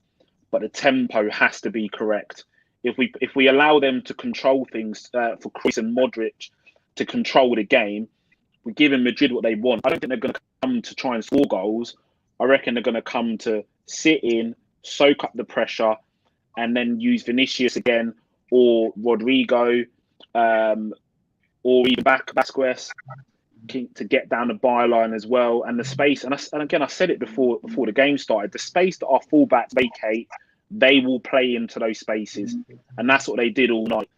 But the tempo has to be correct. If we allow them to control things for Kroos and Modric to control the game, we're giving Madrid what they want. I don't think they're going to come to try and score goals. I reckon they're going to come to sit in, soak up the pressure, and then use Vinicius again, or Rodrigo, or even Vasquez to get down the byline as well. And the space, and again, I said it before the game started, the space that our fullbacks vacate, they will play into those spaces. And that's what they did all night.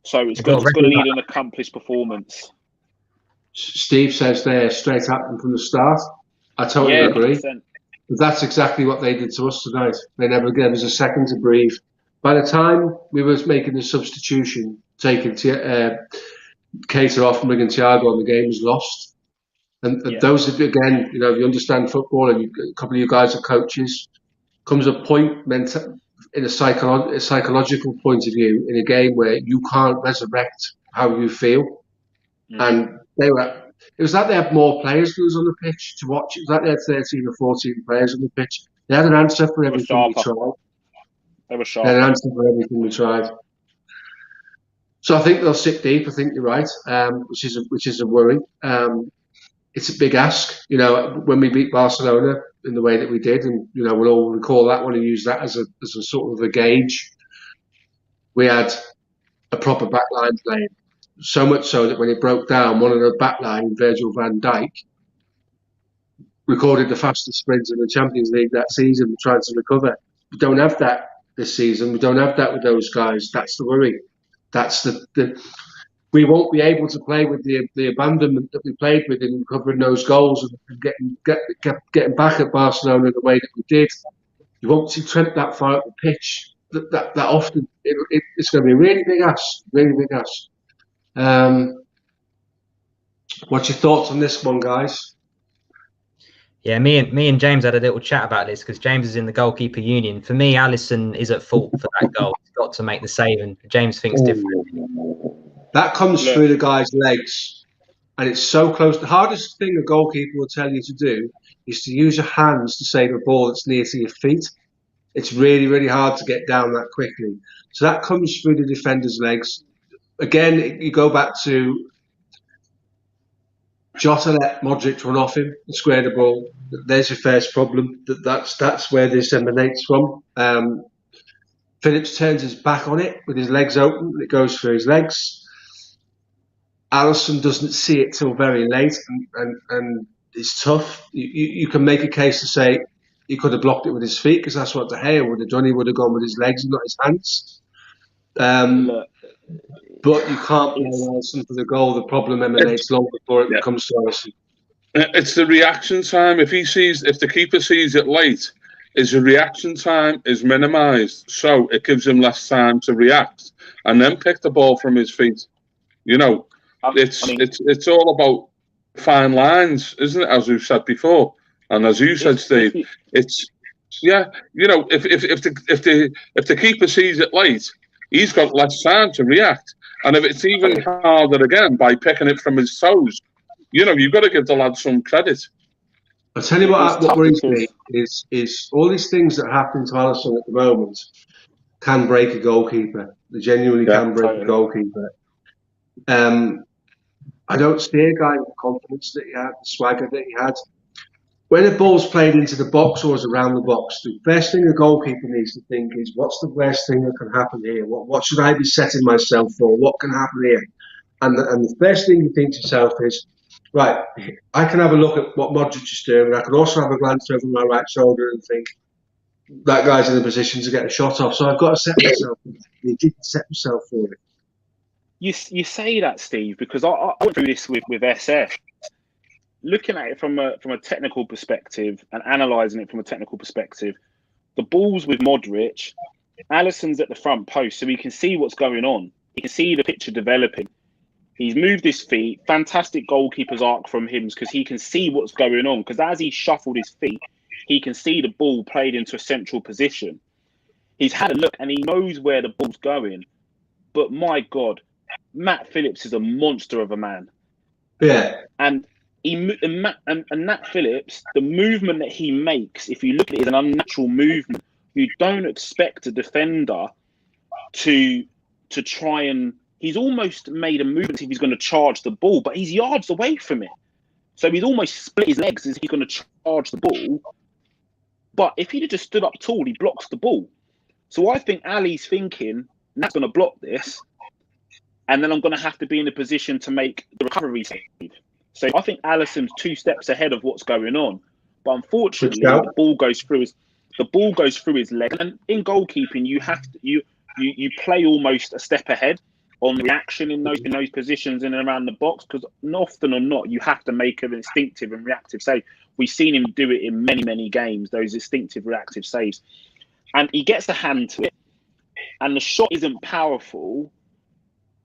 So it's going to need an accomplished performance. Steve says they're straight at them from the start. I totally agree. 100%. But that's exactly what they did to us tonight. They never gave us a second to breathe. By the time we were making the substitution, taking Keita off and bringing Thiago on, the game was lost. And those of you, again, you understand football, and a couple of you guys are coaches, comes a point in a psychological point of view in a game where you can't resurrect how you feel. And it was like they had more players than us on the pitch to watch. It was like they had 13 or 14 players on the pitch. They had an answer for everything we tried. They were sharp. They had an answer for everything we tried. So I think they'll sit deep. I think you're right, which is a worry. It's a big ask, when we beat Barcelona in the way that we did, and we'll all recall that one and use that as a sort of a gauge. We had a proper backline playing, so much so that when it broke down, one of the backline, Virgil van Dijk, recorded the fastest sprint in the Champions League that season, trying to recover. We don't have that this season. We don't have that with those guys. That's the worry. That's we won't be able to play with the abandonment that we played with in covering those goals and getting back at Barcelona the way that we did. You won't see Trent that far up the pitch that often. It's going to be a really big ask, really big ask. What's your thoughts on this one, guys? Yeah, me and James had a little chat about this because James is in the goalkeeper union. For me, Alisson is at fault for that goal. He's got to make the save, and James thinks different. That comes through the guy's legs, and it's so close. The hardest thing a goalkeeper will tell you to do is to use your hands to save a ball that's near to your feet. It's really, really hard to get down that quickly. So that comes through the defender's legs. Again, you go back to Jota let Modric run off him and square the ball. There's your first problem. That's where this emanates from. Phillips turns his back on it with his legs open. It goes through his legs. Alisson doesn't see it till very late, and it's tough. You can make a case to say he could have blocked it with his feet because that's what De Gea would have done. He would have gone with his legs and not his hands. But you can't blame Alisson for the goal. The problem emanates long before it comes to Alisson. It's the reaction time. If the keeper sees it late, his reaction time is minimised, so it gives him less time to react and then pick the ball from his feet. It's all about fine lines, isn't it? As we've said before, and as you said, Steve, if the keeper sees it late, he's got less time to react, and if it's even harder again by picking it from his toes, you've got to give the lad some credit. I'll tell you what worries me is all these things that happen to Alisson at the moment can break a goalkeeper. They genuinely can break a goalkeeper. I don't see a guy with the confidence that he had, the swagger that he had. When a ball's played into the box or is around the box, the best thing a goalkeeper needs to think is, what's the worst thing that can happen here? What should I be setting myself for? What can happen here? And the first thing you think to yourself is, right, I can have a look at what Modric is doing, and I can also have a glance over my right shoulder and think, that guy's in a position to get a shot off, so I've got to set myself. You didn't set yourself for it. You say that, Steve, because I went through this with SF. Looking at it from a technical perspective and analysing it from a technical perspective, the ball's with Modric, Alisson's at the front post, so he can see what's going on. He can see the picture developing. He's moved his feet. Fantastic goalkeeper's arc from him because he can see what's going on. Because as he shuffled his feet, he can see the ball played into a central position. He's had a look and he knows where the ball's going. But my God, Matt Phillips is a monster of a man. Yeah. And Nat Phillips, the movement that he makes, if you look at it, is an unnatural movement. You don't expect a defender to try and... He's almost made a movement if he's going to charge the ball, but he's yards away from it. So he's almost split his legs as he's going to charge the ball. But if he'd have just stood up tall, he blocks the ball. So I think Ali's thinking, Nat's going to block this, and then I'm going to have to be in a position to make the recovery save. So I think Alisson's 2 steps ahead of what's going on. But unfortunately, the ball goes through his leg. And in goalkeeping, you play almost a step ahead on the reaction in those positions in and around the box, because often or not, you have to make an instinctive and reactive save. We've seen him do it in many, many games, those instinctive reactive saves. And he gets a hand to it, and the shot isn't powerful,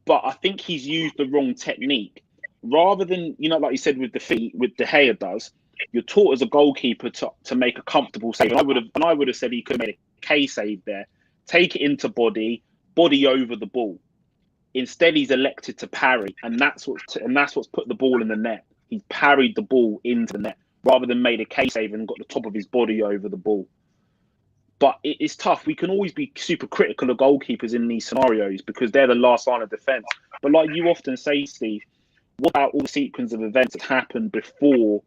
but I think he's used the wrong technique. Rather than, like you said with the feet, with De Gea does, you're taught as a goalkeeper to make a comfortable save. I would have said he could have made a K save there. Take it into body over the ball. Instead, he's elected to parry, and that's what's put the ball in the net. He's parried the ball into the net rather than made a K save and got the top of his body over the ball. But it's tough. We can always be super critical of goalkeepers in these scenarios because they're the last line of defence. But like you often say, Steve, what about all the sequence of events that happened before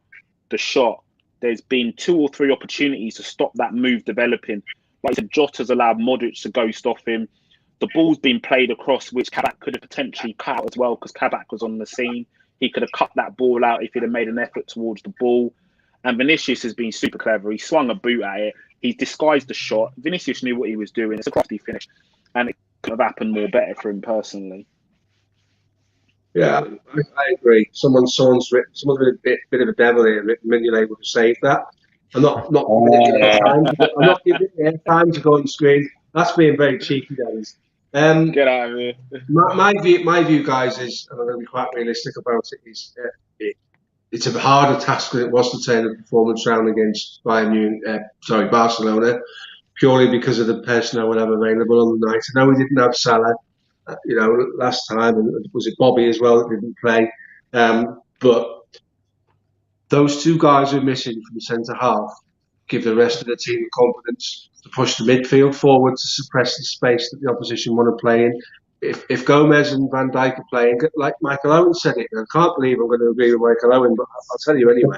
the shot? There's been 2 or 3 opportunities to stop that move developing. Like I said, Jota's allowed Modric to ghost off him. The ball's been played across, which Kabak could have potentially cut out as well because Kabak was on the scene. He could have cut that ball out if he'd have made an effort towards the ball. And Vinicius has been super clever. He swung a boot at it. He's disguised the shot. Vinicius knew what he was doing. It's a crafty finish. And it could have happened more better for him personally. Yeah, I agree. Someone's been a bit of a devil here, and you're able to save that. I'm not giving it time. I'm not giving it time to go on the screen. That's being very cheeky, Dennis. Get out of here. My view, guys, is, and I'm going to be quite realistic about it, is it's a harder task than it was to turn the performance round against Barcelona, purely because of the personnel we have available on the night. I know we didn't have Salah, last time, and was it Bobby as well that didn't play? But those two guys who are missing from the centre half give the rest of the team the confidence to push the midfield forward to suppress the space that the opposition want to play in. If Gomez and Van Dijk are playing, like Michael Owen said it, and I can't believe I'm going to agree with Michael Owen, but I'll tell you anyway.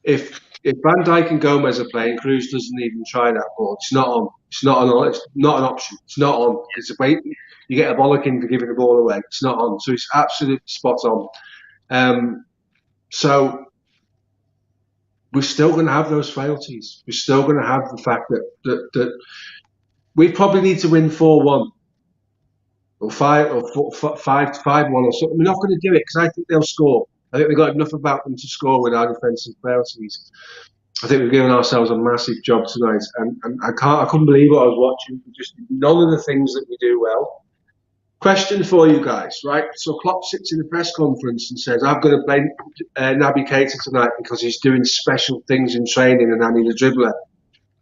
If Van Dijk and Gomez are playing, Cruz doesn't even try that ball. It's not on. It's not an option. It's not on. It's a wait. You get a bollocking for giving the ball away. It's not on. So it's absolutely spot on. So we're still going to have those frailties. We're still going to have the fact that we probably need to win 4-1 or 5-1 or something. We're not going to do it because I think they'll score. I think we've got enough about them to score with our defensive frailties. I think we've given ourselves a massive job tonight, and I couldn't believe what I was watching. Just none of the things that we do well. Question for you guys, right? So Klopp sits in the press conference and says, "I'm going to play Naby Keita tonight because he's doing special things in training, and I need a dribbler."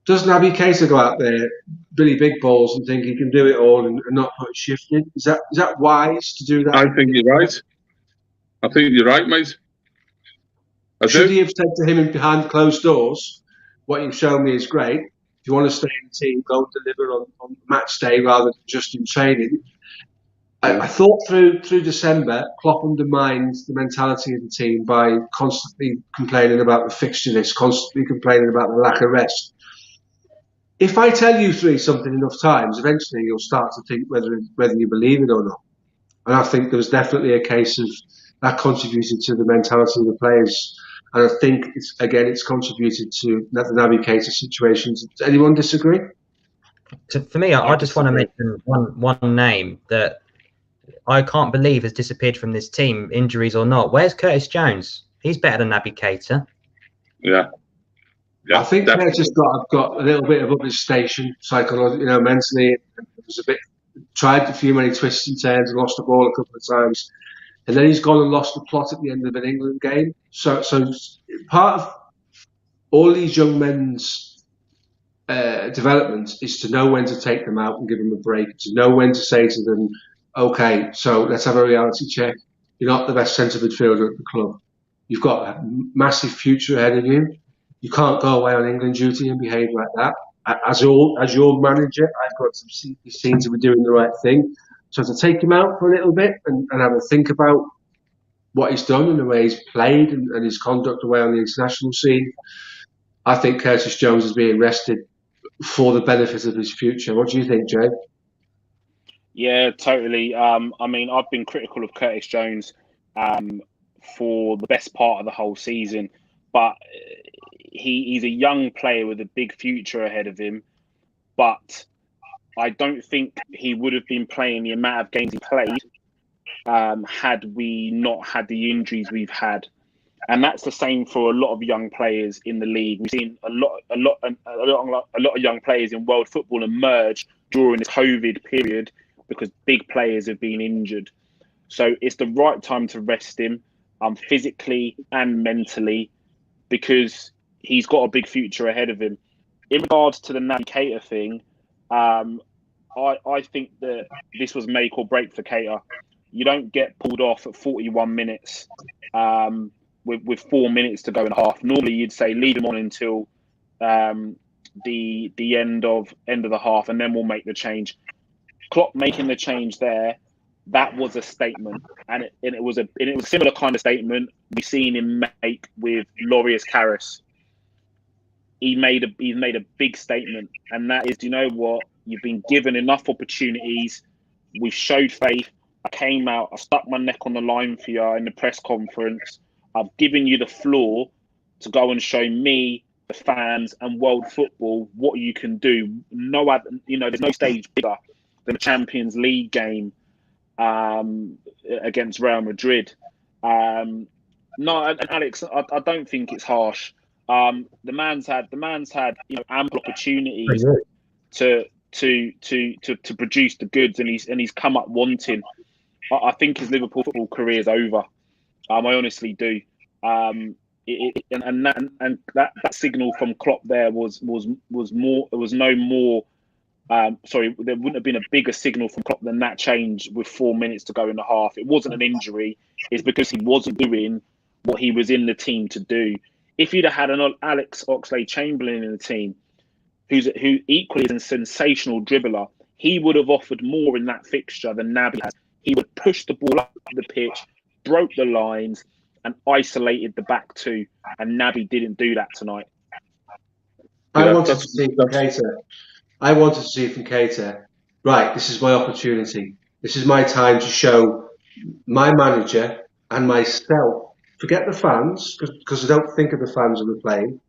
Does Naby Keita go out there, Billy Big Balls, and think he can do it all and not put a shift in? Is that wise to do that? I think you're right. I think you're right, mate. Should he have said to him behind closed doors, "What you've shown me is great. If you want to stay in the team, go and deliver on match day rather than just in training"? I thought through December, Klopp undermined the mentality of the team by constantly complaining about the fixture list, constantly complaining about the lack of rest. If I tell you something enough times, eventually you'll start to think whether you believe it or not. And I think there was definitely a case of that contributed to the mentality of the players. And I think it's contributed to the Naby Keita situation. Does anyone disagree? For me, I just want to mention one name that I can't believe has disappeared from this team, injuries or not. Where's Curtis Jones? He's better than Naby Keita. Yeah. I think Curtis got a little bit above his station psychologically, mentally. It was a bit tried a few many twists and turns and lost the ball a couple of times, and then he's gone and lost the plot at the end of an England game. So part of all these young men's development is to know when to take them out and give them a break, to know when to say to them, "Okay, so let's have a reality check. You're not the best centre midfielder at the club. You've got a massive future ahead of you. You can't go away on England duty and behave like that. As your manager, I've got to be seen to be doing the right thing." So to take him out for a little bit and have a think about what he's done and the way he's played and his conduct away on the international scene, I think Curtis Jones is being rested for the benefit of his future. What do you think, Jay? Yeah, totally. I mean, I've been critical of Curtis Jones for the best part of the whole season, but he's a young player with a big future ahead of him. But I don't think he would have been playing the amount of games he played had we not had the injuries we've had. And that's the same for a lot of young players in the league. We've seen a lot of young players in world football emerge during this COVID period because big players have been injured. So it's the right time to rest him, physically and mentally, because he's got a big future ahead of him. In regards to the Naby Keita thing, I think that this was make or break for Keita. You don't get pulled off at 41 minutes with 4 minutes to go in half. Normally, you'd say leave him on until the end of the half, and then we'll make the change. Klopp making the change there, that was a statement, and it was a similar kind of statement we've seen him make with Loris Karius. He made a big statement, and that is, do you know what? You've been given enough opportunities. We've showed faith. I came out. I stuck my neck on the line for you in the press conference. I've given you the floor to go and show me, the fans, and world football what you can do. There's no stage bigger than the Champions League game against Real Madrid. No, Alex, I don't think it's harsh. The man's had ample opportunities to produce the goods, and he's come up wanting. I think his Liverpool football career is over. I honestly do. That signal from Klopp there was more. There was no more. Sorry, there wouldn't have been a bigger signal from Klopp than that change with 4 minutes to go in the half. It wasn't an injury. It's because he wasn't doing what he was in the team to do. If you'd have had an Alex Oxlade-Chamberlain in the team, who equally is a sensational dribbler, he would have offered more in that fixture than Naby has. He would push the ball up the pitch, broke the lines, and isolated the back two. And Naby didn't do that tonight. I wanted to see from Keita, right, this is my opportunity. This is my time to show my manager and myself, forget the fans, because I don't think of the fans when we're playing,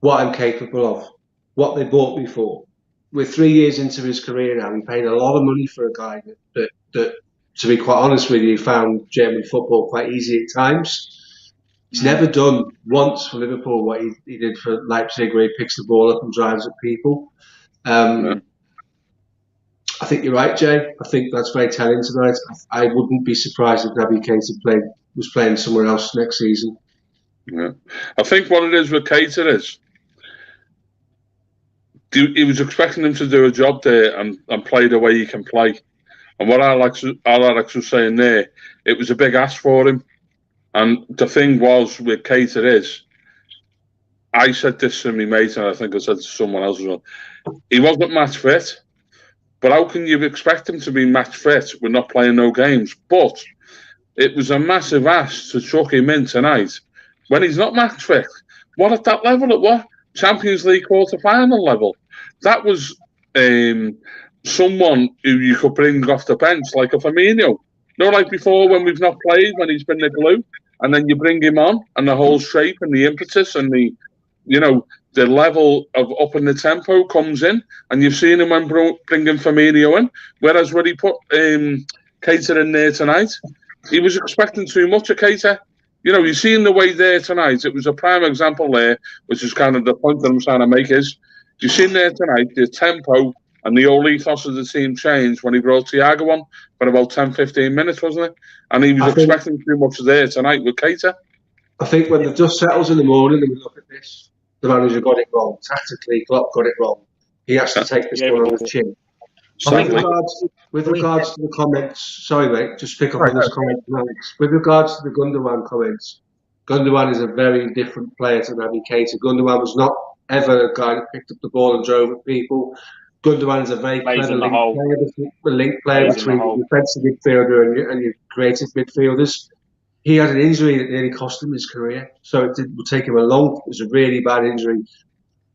what I'm capable of, what they bought me for. We're 3 years into his career now. We paid a lot of money for a guy that to be quite honest with you, found German football quite easy at times. He's never done once for Liverpool what he did for Leipzig, where he picks the ball up and drives at people. I think you're right, Jay. I think that's very telling tonight. I wouldn't be surprised if Naby Keita was playing somewhere else next season. Yeah, I think what it is with Keita is he was expecting him to do a job there and play the way he can play. And what Alex was saying there, it was a big ask for him. And the thing was with Keita is, I said this to my mate, and I think I said to someone else as well, he wasn't match fit. But how can you expect him to be match fit with not playing no games? But it was a massive ask to chuck him in tonight when he's not match fit. What at that level it was? Champions League quarter-final level. That was someone who you could bring off the bench, like a Firmino. No, like before when we've not played, when he's been the glue, and then you bring him on, and the whole shape and the impetus and the level of upping the tempo comes in, and you've seen him when bringing Firmino in. Whereas when he put Keita in there tonight, he was expecting too much of Keita. You've seen the way there tonight. It was a prime example there, which is kind of the point that I'm trying to make is, you've seen there tonight, the tempo and the whole ethos of the team changed when he brought Thiago on for about 10-15 minutes, wasn't it? And he was expecting too much there tonight with Keita. I think when the dust settles in the morning and we look at this, the manager got it wrong. Tactically, Klopp got it wrong. He has to take this one on the chin. So with regards to the comments, sorry mate, just pick up on this comment. With regards to the Gundogan comments, Gundogan is a very different player to Naby Keita. Gundogan was not ever a guy that picked up the ball and drove at people. Gundogan is a very clever link player between the defensive midfielder and your creative midfielders. He had an injury that nearly cost him his career, so it would take him it was a really bad injury.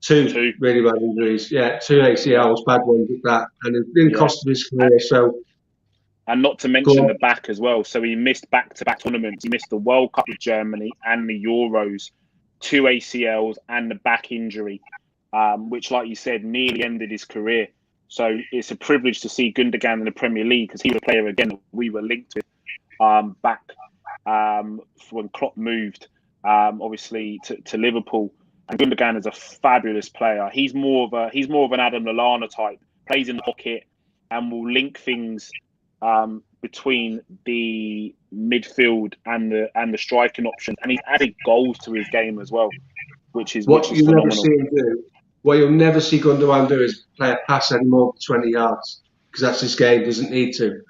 Two really bad injuries. Yeah, 2 ACLs, bad ones at that, and it didn't cost him his career. And not to mention the back as well. So he missed back-to-back tournaments. He missed the World Cup with Germany and the Euros, 2 ACLs and the back injury, which, like you said, nearly ended his career. So it's a privilege to see Gundogan in the Premier League, because he was a player again that we were linked with back when Klopp moved, obviously to Liverpool. And Gundogan is a fabulous player. He's more of an Adam Lallana type. Plays in the pocket and will link things between the midfield and the striking options. And he's added goals to his game as well, which is phenomenal. Never see him do. What you'll never see Gundogan do is play a pass any more than 20 yards, because that's his game. Doesn't need to.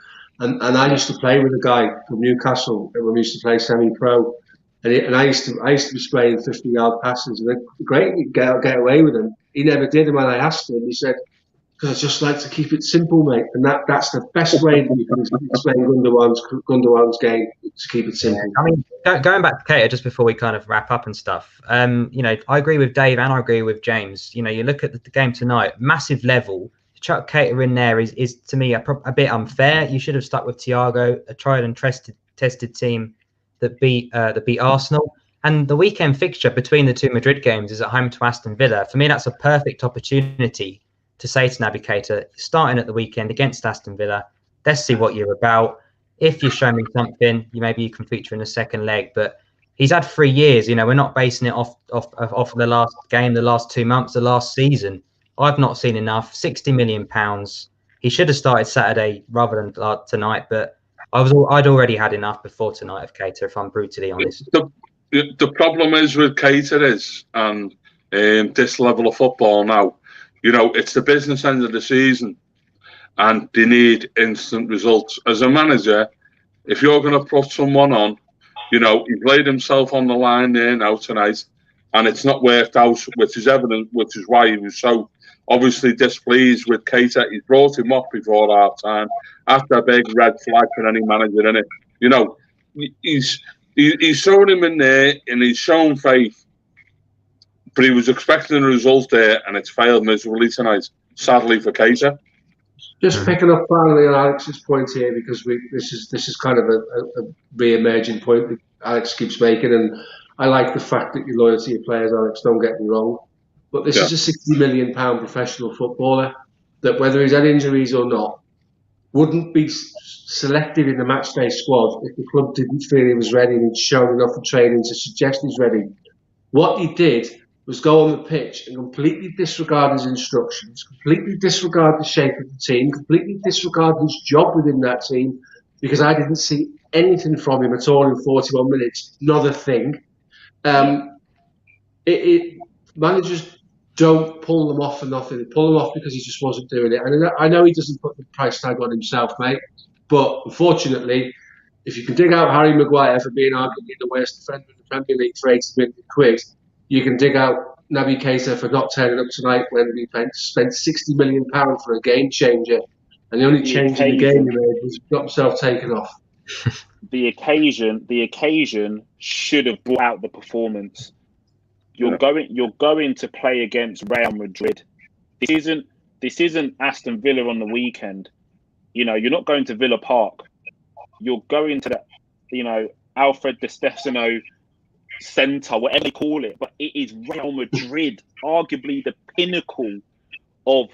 And I used to play with a guy from Newcastle when we used to play semi-pro. And I used to be spraying 50-yard passes. And great, he'd get away with them. He never did. And when I asked him, he said, "Because I just like to keep it simple, mate." And that's the best way that you can explain Gundogan's game, to keep it simple. I mean, going back to Keita, just before we kind of wrap up and stuff, I agree with Dave and I agree with James. You look at the game tonight, massive level. Chuck Keita in there is to me a bit unfair. You should have stuck with Thiago, a tried and tested team that beat Arsenal. And the weekend fixture between the two Madrid games is at home to Aston Villa. For me, that's a perfect opportunity to say to Naby Keita, starting at the weekend against Aston Villa, let's see what you're about. If you show me something, maybe you can feature in the second leg. But he's had 3 years. You know, we're not basing it off the last game, the last 2 months, the last season. I've not seen enough. £60 million. He should have started Saturday rather than tonight, but I'd already had enough before tonight of Keita, if I'm brutally honest. The problem is with Keita and this level of football now, you know, it's the business end of the season and they need instant results. As a manager, if you're going to put someone on, you know, he's laid himself on the line there now tonight and it's not worked out, which is evident, which is why he was so obviously displeased with Keita. He brought him off before half time. That's a big red flag for any manager, isn't it? You know, he's shown him in there and he's shown faith, but he was expecting a result there and it's failed miserably tonight, sadly for Keita. Just picking up finally on Alex's point here, because this is kind of a re-emerging point that Alex keeps making, and I like the fact that you're loyal to your players, Alex, don't get me wrong. But this is a £60 million professional footballer that, whether he's had injuries or not, wouldn't be selected in the matchday squad if the club didn't feel he was ready and he'd shown enough in training to suggest he's ready. What he did was go on the pitch and completely disregard his instructions, completely disregard the shape of the team, completely disregard his job within that team, because I didn't see anything from him at all in 41 minutes, not a thing. Managers don't pull them off for nothing. They pull them off because he just wasn't doing it. And I know he doesn't put the price tag on himself, mate, but unfortunately, if you can dig out Harry Maguire for being arguably the worst defender in the Premier League for 80 million quid, you can dig out Naby Keita for not turning up tonight when we spent £60 million for a game changer, and the only change in the game he made was got himself taken off. The occasion should have brought out the performance. You're going to play against Real Madrid. This isn't Aston Villa on the weekend. You know, you're not going to Villa Park. You're going to the, you know, Alfred Di Stefano Centre, whatever they call it, but it is Real Madrid, arguably the pinnacle of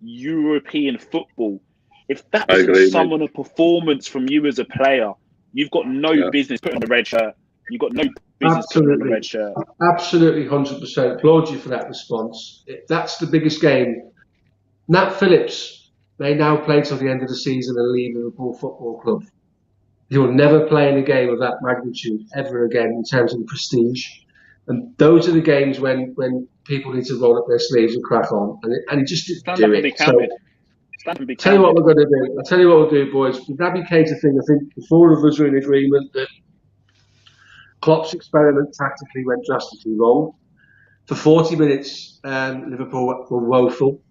European football. If that doesn't summon a performance from you as a player, you've got no business putting on the red shirt. You've got no business putting on the red shirt. Absolutely, 100%. Applaud you for that response. That's the biggest game. Nat Phillips may now play till the end of the season and leave Liverpool Football Club. He will never play in a game of that magnitude ever again in terms of the prestige. And those are the games when people need to roll up their sleeves and crack on. And he just didn't do it. Tell you what we're going to do. I'll tell you what we'll do, boys. The Naby Keita thing, I think the four of us are in agreement that Klopp's experiment tactically went drastically wrong. For 40 minutes, Liverpool were woeful.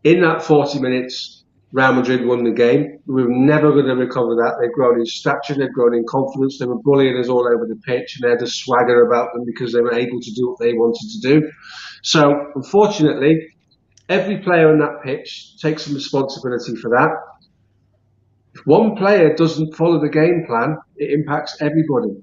In that 40 minutes, Real Madrid won the game. We were never going to recover that. They've grown in stature, they've grown in confidence, they were bullying us all over the pitch, and they had a swagger about them because they were able to do what they wanted to do. So, unfortunately, every player on that pitch takes some responsibility for that. If one player doesn't follow the game plan, it impacts everybody.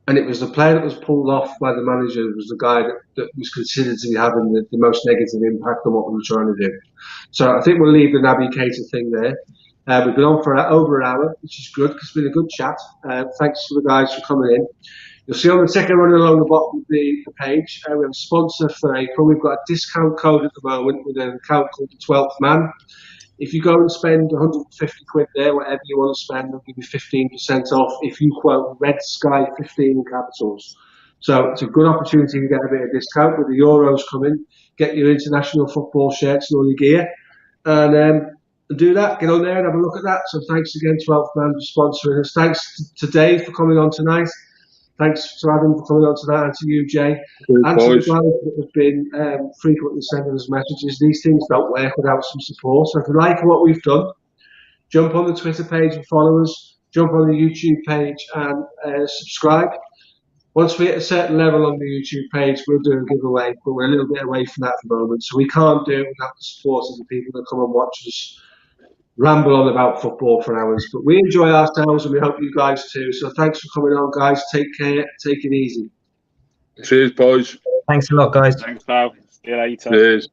And it was the player that was pulled off by the manager was the guy that was considered to be having the most negative impact on what we were trying to do. So I think we'll leave the Naby Keita thing there. We've been on for over an hour, which is good because it's been a good chat. Thanks to the guys for coming in. You'll see on the second running along the bottom of the page, we have a sponsor for April. We've got a discount code at the moment with an account called the 12th Man. If you go and spend 150 quid there, whatever you want to spend, they'll give you 15% off if you quote Red Sky 15 in capitals. So it's a good opportunity to get a bit of discount with the Euros coming. Get your international football shirts and all your gear. And do that. Get on there and have a look at that. So thanks again, 12th Man, for sponsoring us. Thanks to Dave for coming on tonight. Thanks to Adam for coming on tonight, and to you, Jay. And to the guys that have been frequently sending us messages. These things don't work without some support. So if you like what we've done, jump on the Twitter page and follow us. Jump on the YouTube page and subscribe. Once we hit a certain level on the YouTube page, we'll do a giveaway, but we're a little bit away from that at the moment. So we can't do it without the support of the people that come and watch us ramble on about football for hours, but we enjoy ourselves and we hope you guys too. So thanks for coming on, guys. Take care. Take it easy. Cheers, boys. Thanks a lot, guys. Thanks, pal. See you later. Cheers.